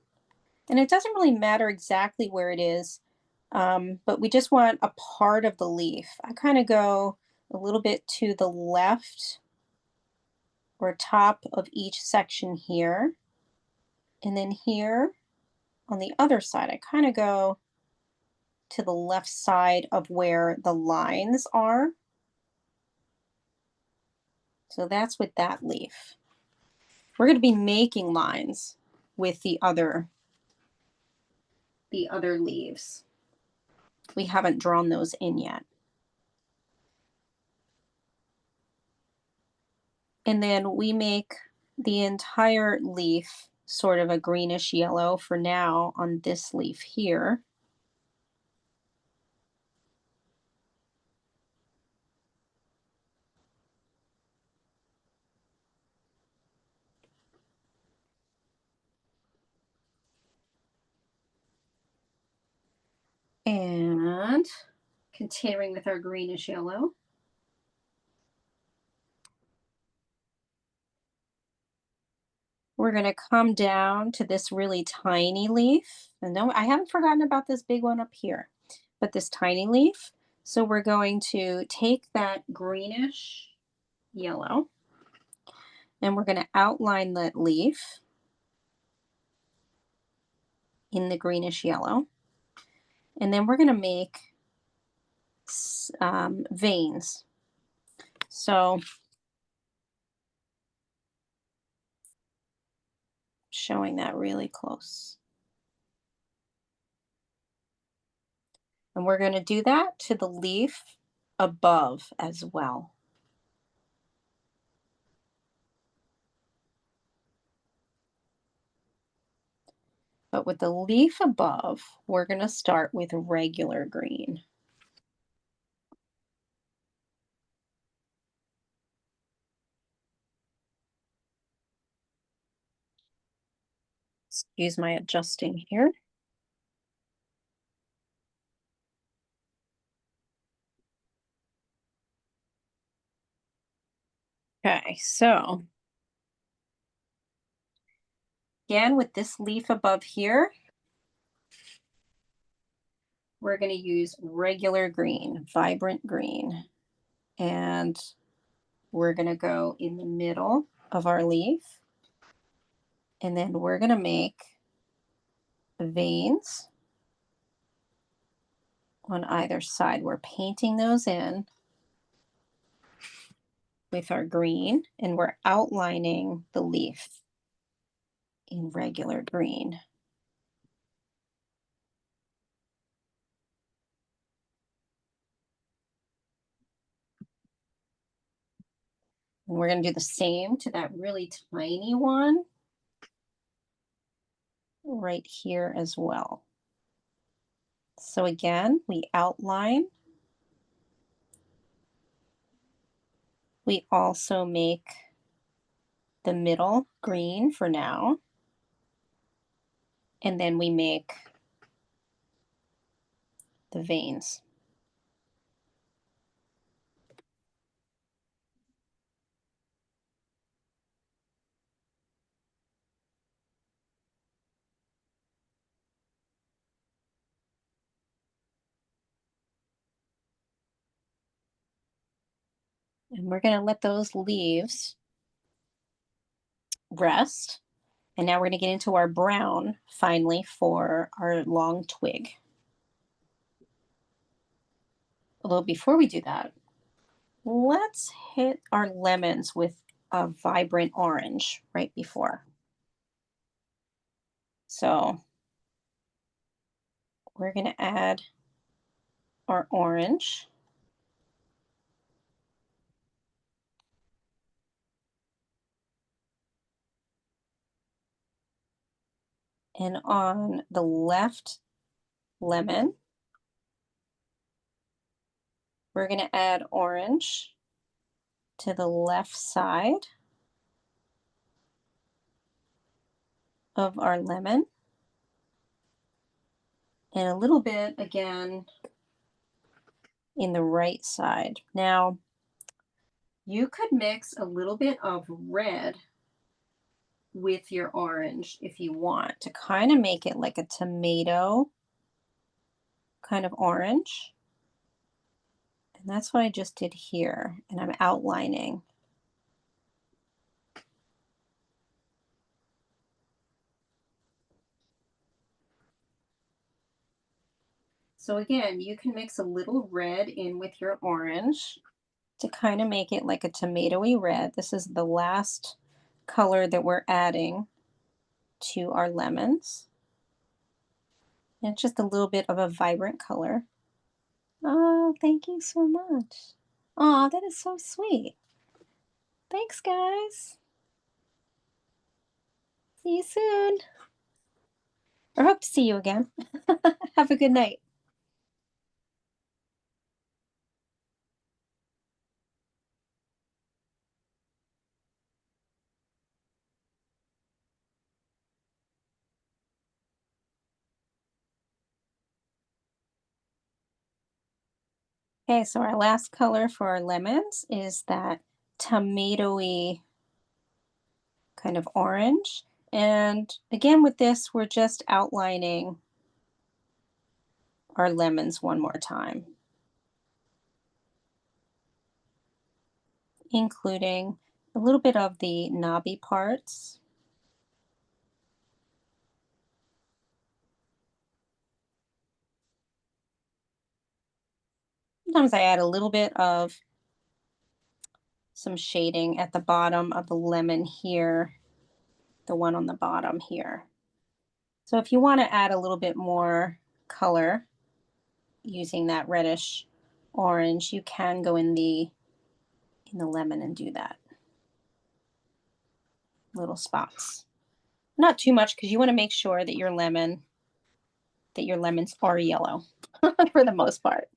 And it doesn't really matter exactly where it is, but we just want a part of the leaf. I kind of go a little bit to the left or top of each section here. And then here on the other side, I kind of go to the left side of where the lines are. So that's with that leaf. We're going to be making lines with the other leaves. We haven't drawn those in yet. And then we make the entire leaf sort of a greenish yellow for now on this leaf here. And continuing with our greenish yellow, we're going to come down to this really tiny leaf. And no, I haven't forgotten about this big one up here, but this tiny leaf. So we're going to take that greenish yellow and we're going to outline that leaf in the greenish yellow. And then we're going to make veins. So showing that really close. And we're going to do that to the leaf above as well. But with the leaf above, we're going to start with regular green. Excuse my adjusting here. Okay, so again, with this leaf above here, we're going to use regular green, vibrant green. And we're going to go in the middle of our leaf. And then we're going to make veins on either side. We're painting those in with our green and we're outlining the leaf in regular green. And we're going to do the same to that really tiny one right here as well. So again, we outline. We also make the middle green for now. And then we make the veins. And we're going to let those leaves rest. And now we're going to get into our brown finally for our long twig. Although before we do that, let's hit our lemons with a vibrant orange right before. So we're going to add our orange. And on the left lemon, we're going to add orange to the left side of our lemon. And a little bit again in the right side. Now, you could mix a little bit of red with your orange if you want to kind of make it like a tomato kind of orange. And that's what I just did here. And I'm outlining. So again, you can mix a little red in with your orange to kind of make it like a tomatoey red. This is the last color that we're adding to our lemons. And it's just a little bit of a vibrant color. Oh, thank you so much. Oh, that is so sweet. Thanks, guys. See you soon. Or hope to see you again. Have a good night. Okay, so our last color for our lemons is that tomatoey kind of orange. And again, with this, we're just outlining our lemons one more time, including a little bit of the knobby parts. Sometimes I add a little bit of some shading at the bottom of the lemon here, the one on the bottom here. So if you want to add a little bit more color using that reddish orange, you can go in the lemon and do that. Little spots. Not too much because you want to make sure that your lemons are yellow for the most part.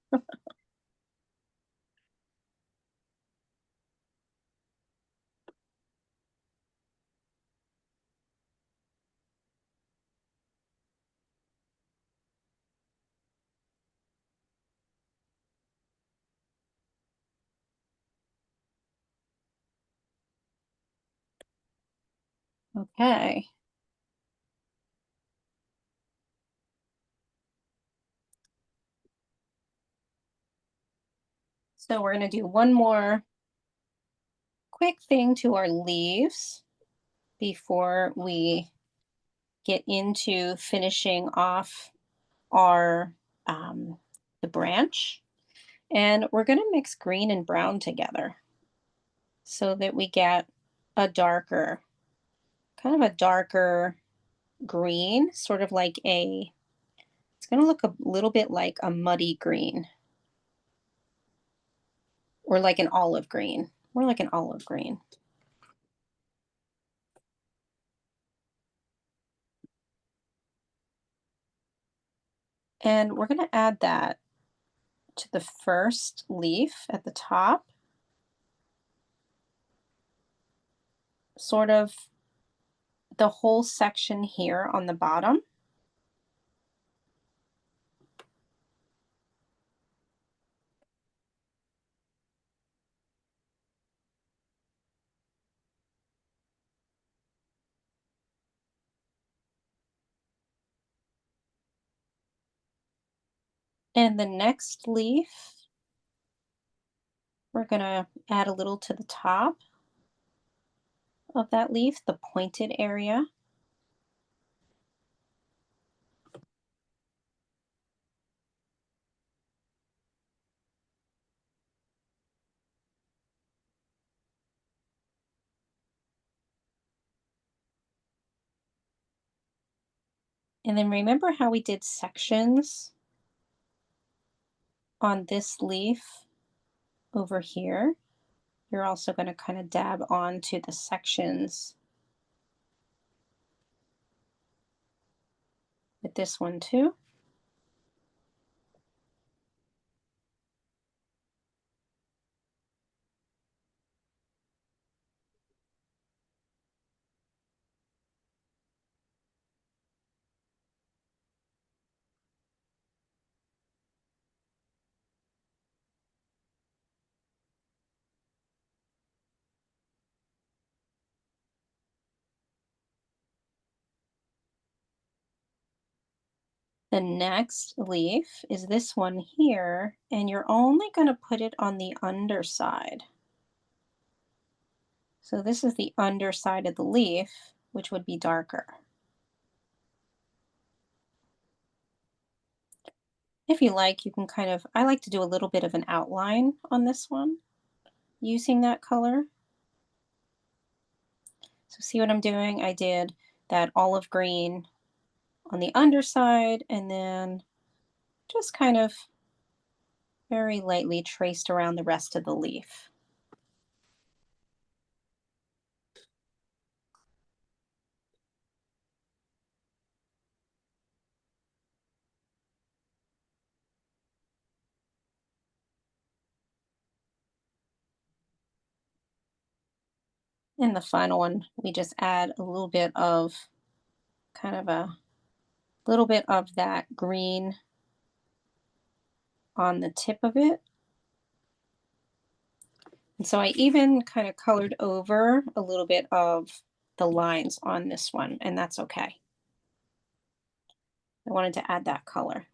Okay. So we're going to do one more quick thing to our leaves before we get into finishing off our the branch. And we're going to mix green and brown together so that we get a darker, kind of a darker green, sort of like it's going to look a little bit like a muddy green or like an olive green, more like an olive green. And we're going to add that to the first leaf at the top, sort of the whole section here on the bottom. And the next leaf, we're going to add a little to the top of that leaf, the pointed area. And then remember how we did sections on this leaf over here? You're also going to kind of dab onto the sections with this one too. The next leaf is this one here, and you're only going to put it on the underside. So this is the underside of the leaf, which would be darker. If you like, you can kind of, I like to do a little bit of an outline on this one using that color. So see what I'm doing? I did that olive green on the underside and then just kind of very lightly traced around the rest of the leaf. In the final one, we just add a little bit of kind of a little bit of that green on the tip of it. And so I even kind of colored over a little bit of the lines on this one, and that's okay. I wanted to add that color.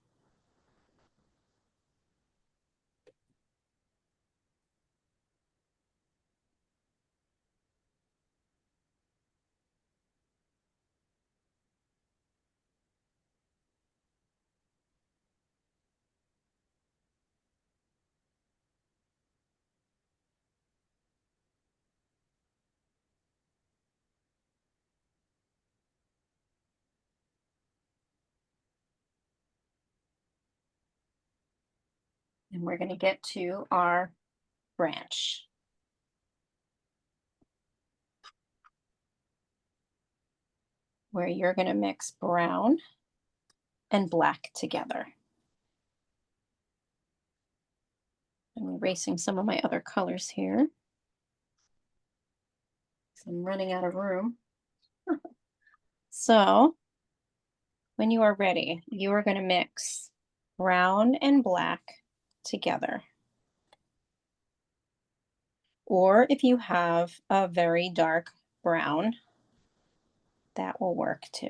And we're going to get to our branch, where you're going to mix brown and black together. I'm erasing some of my other colors here. I'm running out of room. So when you are ready, you are going to mix brown and black together. Or if you have a very dark brown, that will work too.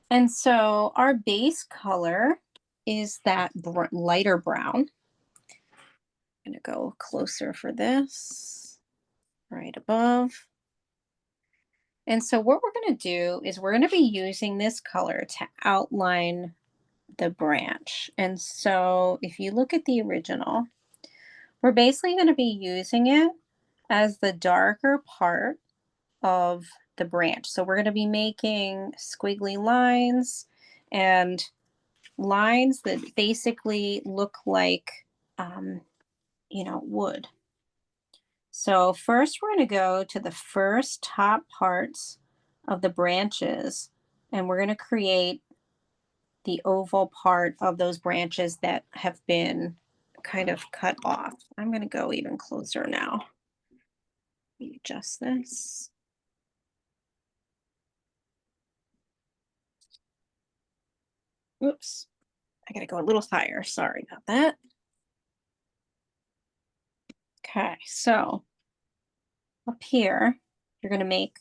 And so our base color is that lighter brown. I'm going to go closer for this, right above. And so what we're going to do is we're going to be using this color to outline the branch. And so if you look at the original, we're basically going to be using it as the darker part of the branch. So we're going to be making squiggly lines and lines that basically look like, um, wood. So first we're going to go to the first top parts of the branches, and we're going to create the oval part of those branches that have been kind of cut off. I'm going to go even closer now. Let me adjust this. Oops. I got to go a little higher. Sorry about that. Okay, so up here, you're going to make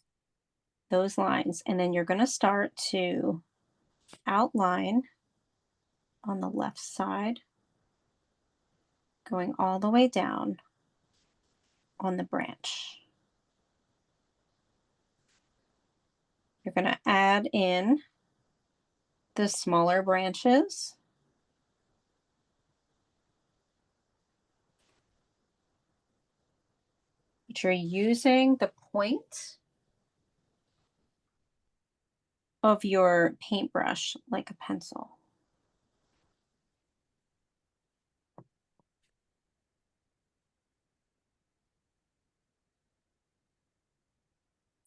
those lines, and then you're going to start to outline on the left side, going all the way down on the branch. You're going to add in the smaller branches. But you're using the point of your paintbrush like a pencil.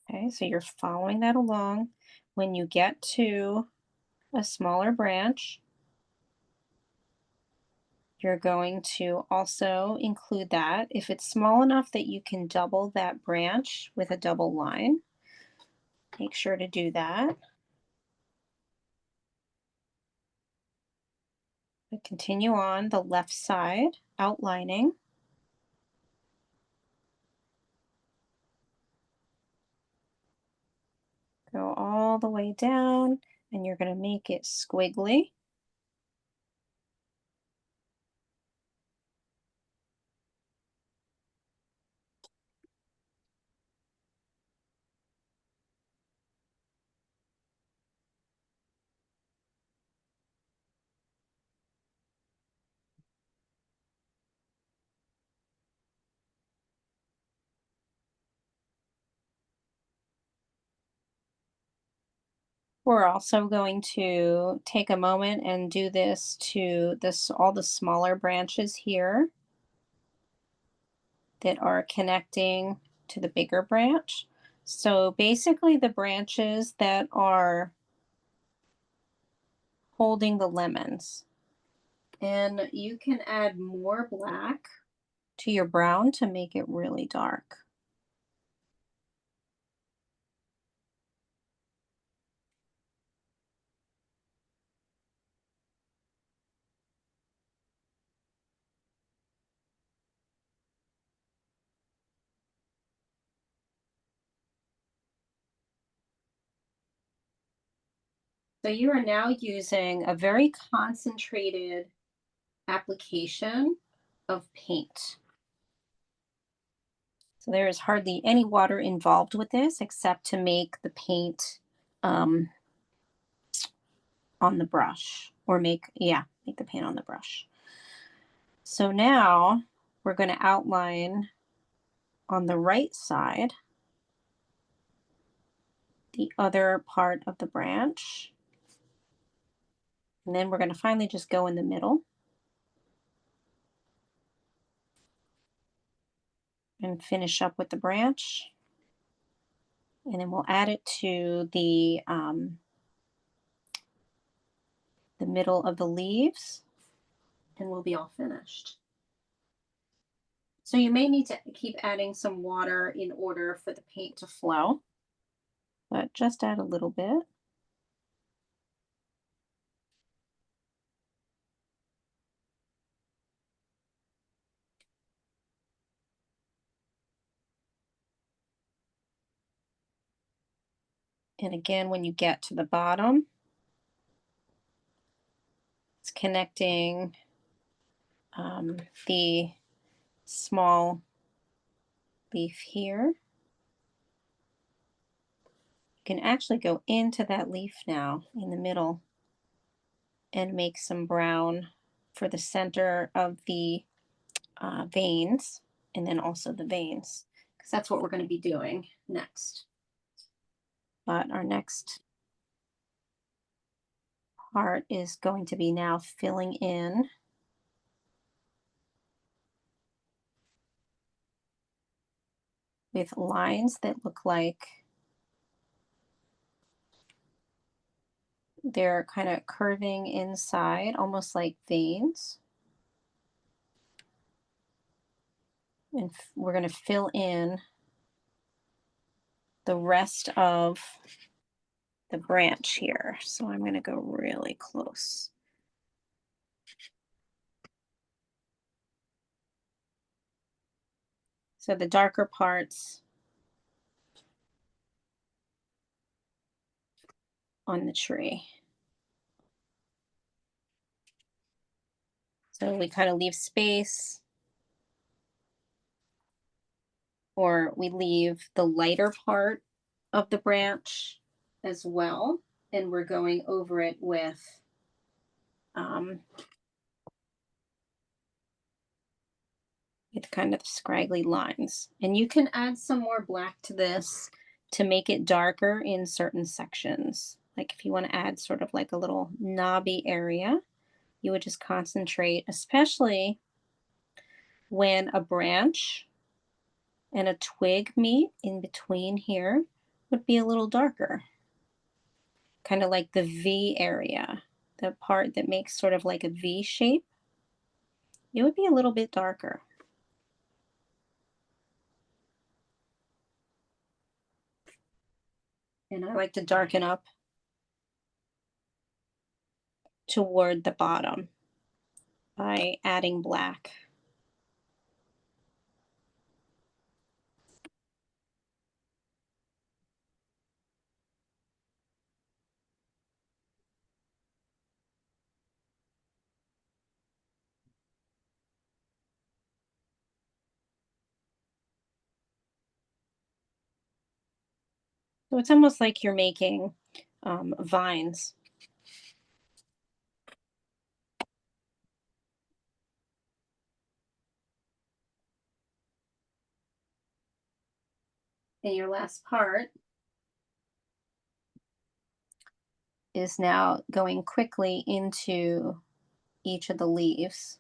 Okay, so you're following that along. When you get to a smaller branch, you're going to also include that. If it's small enough that you can double that branch with a double line, make sure to do that. But continue on the left side, outlining. Go all the way down, and you're going to make it squiggly. We're also going to take a moment and do this to this all the smaller branches here that are connecting to the bigger branch. So basically the branches that are holding the lemons. And you can add more black to your brown to make it really dark. So you are now using a very concentrated application of paint. So there is hardly any water involved with this except to make the paint um, on the brush or make the paint on the brush. So now we're going to outline on the right side the other part of the branch. And then we're going to finally just go in the middle and finish up with the branch. And then we'll add it to the middle of the leaves and we'll be all finished. So you may need to keep adding some water in order for the paint to flow, but just add a little bit. And again, when you get to the bottom, it's connecting the small leaf here. You can actually go into that leaf now in the middle and make some brown for the center of the veins and then also the veins because that's what we're going to be doing next. But our next part is going to be now filling in with lines that look like they're kind of curving inside, almost like veins. And we're going to fill in the rest of the branch here. So I'm going to go really close. So the darker parts on the tree. So we kind of leave space, or we leave the lighter part of the branch as well. And we're going over it um, with kind of scraggly lines. And you can add some more black to this to make it darker in certain sections. Like if you want to add sort of like a little knobby area, you would just concentrate, especially when a branch and a twig meet in between here, would be a little darker. Kind of like the V area, the part that makes sort of like a V shape, it would be a little bit darker. And I like to darken up toward the bottom by adding black. So it's almost like you're making vines. And your last part is now going quickly into each of the leaves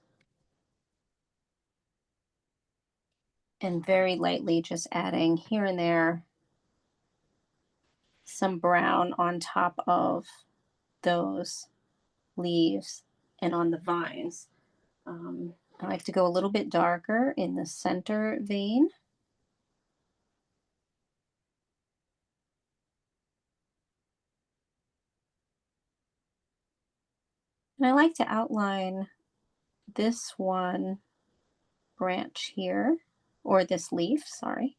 and very lightly just adding here and there some brown on top of those leaves and on the vines. I like to go a little bit darker in the center vein. And I like to outline this one branch here, or this leaf, sorry.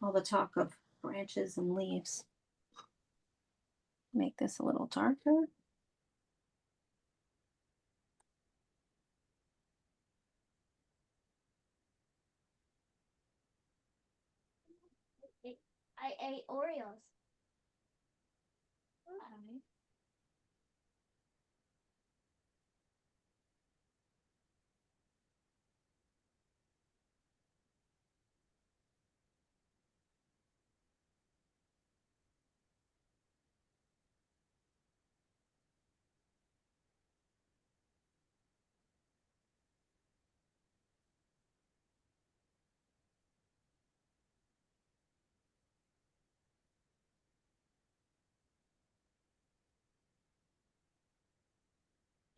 All the talk of branches and leaves. Make this a little darker. I ate Oreos. Why?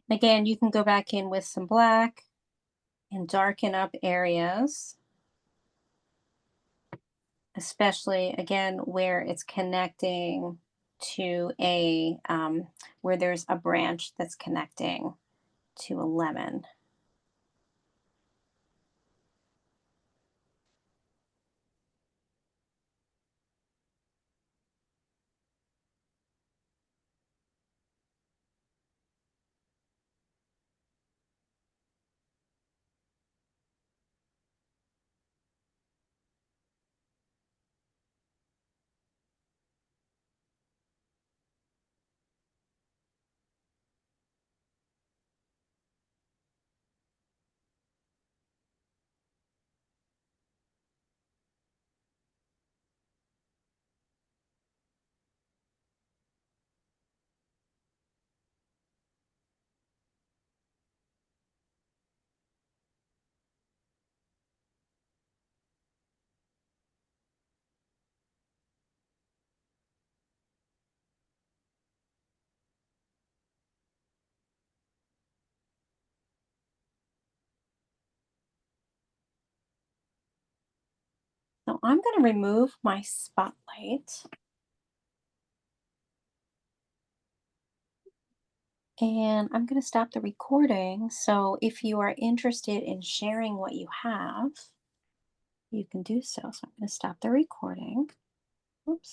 Again, you can go back in with some black and darken up areas, especially again where it's connecting to where there's a branch that's connecting to a lemon. So I'm going to remove my spotlight and I'm going to stop the recording. So if you are interested in sharing what you have, you can do so. So I'm going to stop the recording. Oops.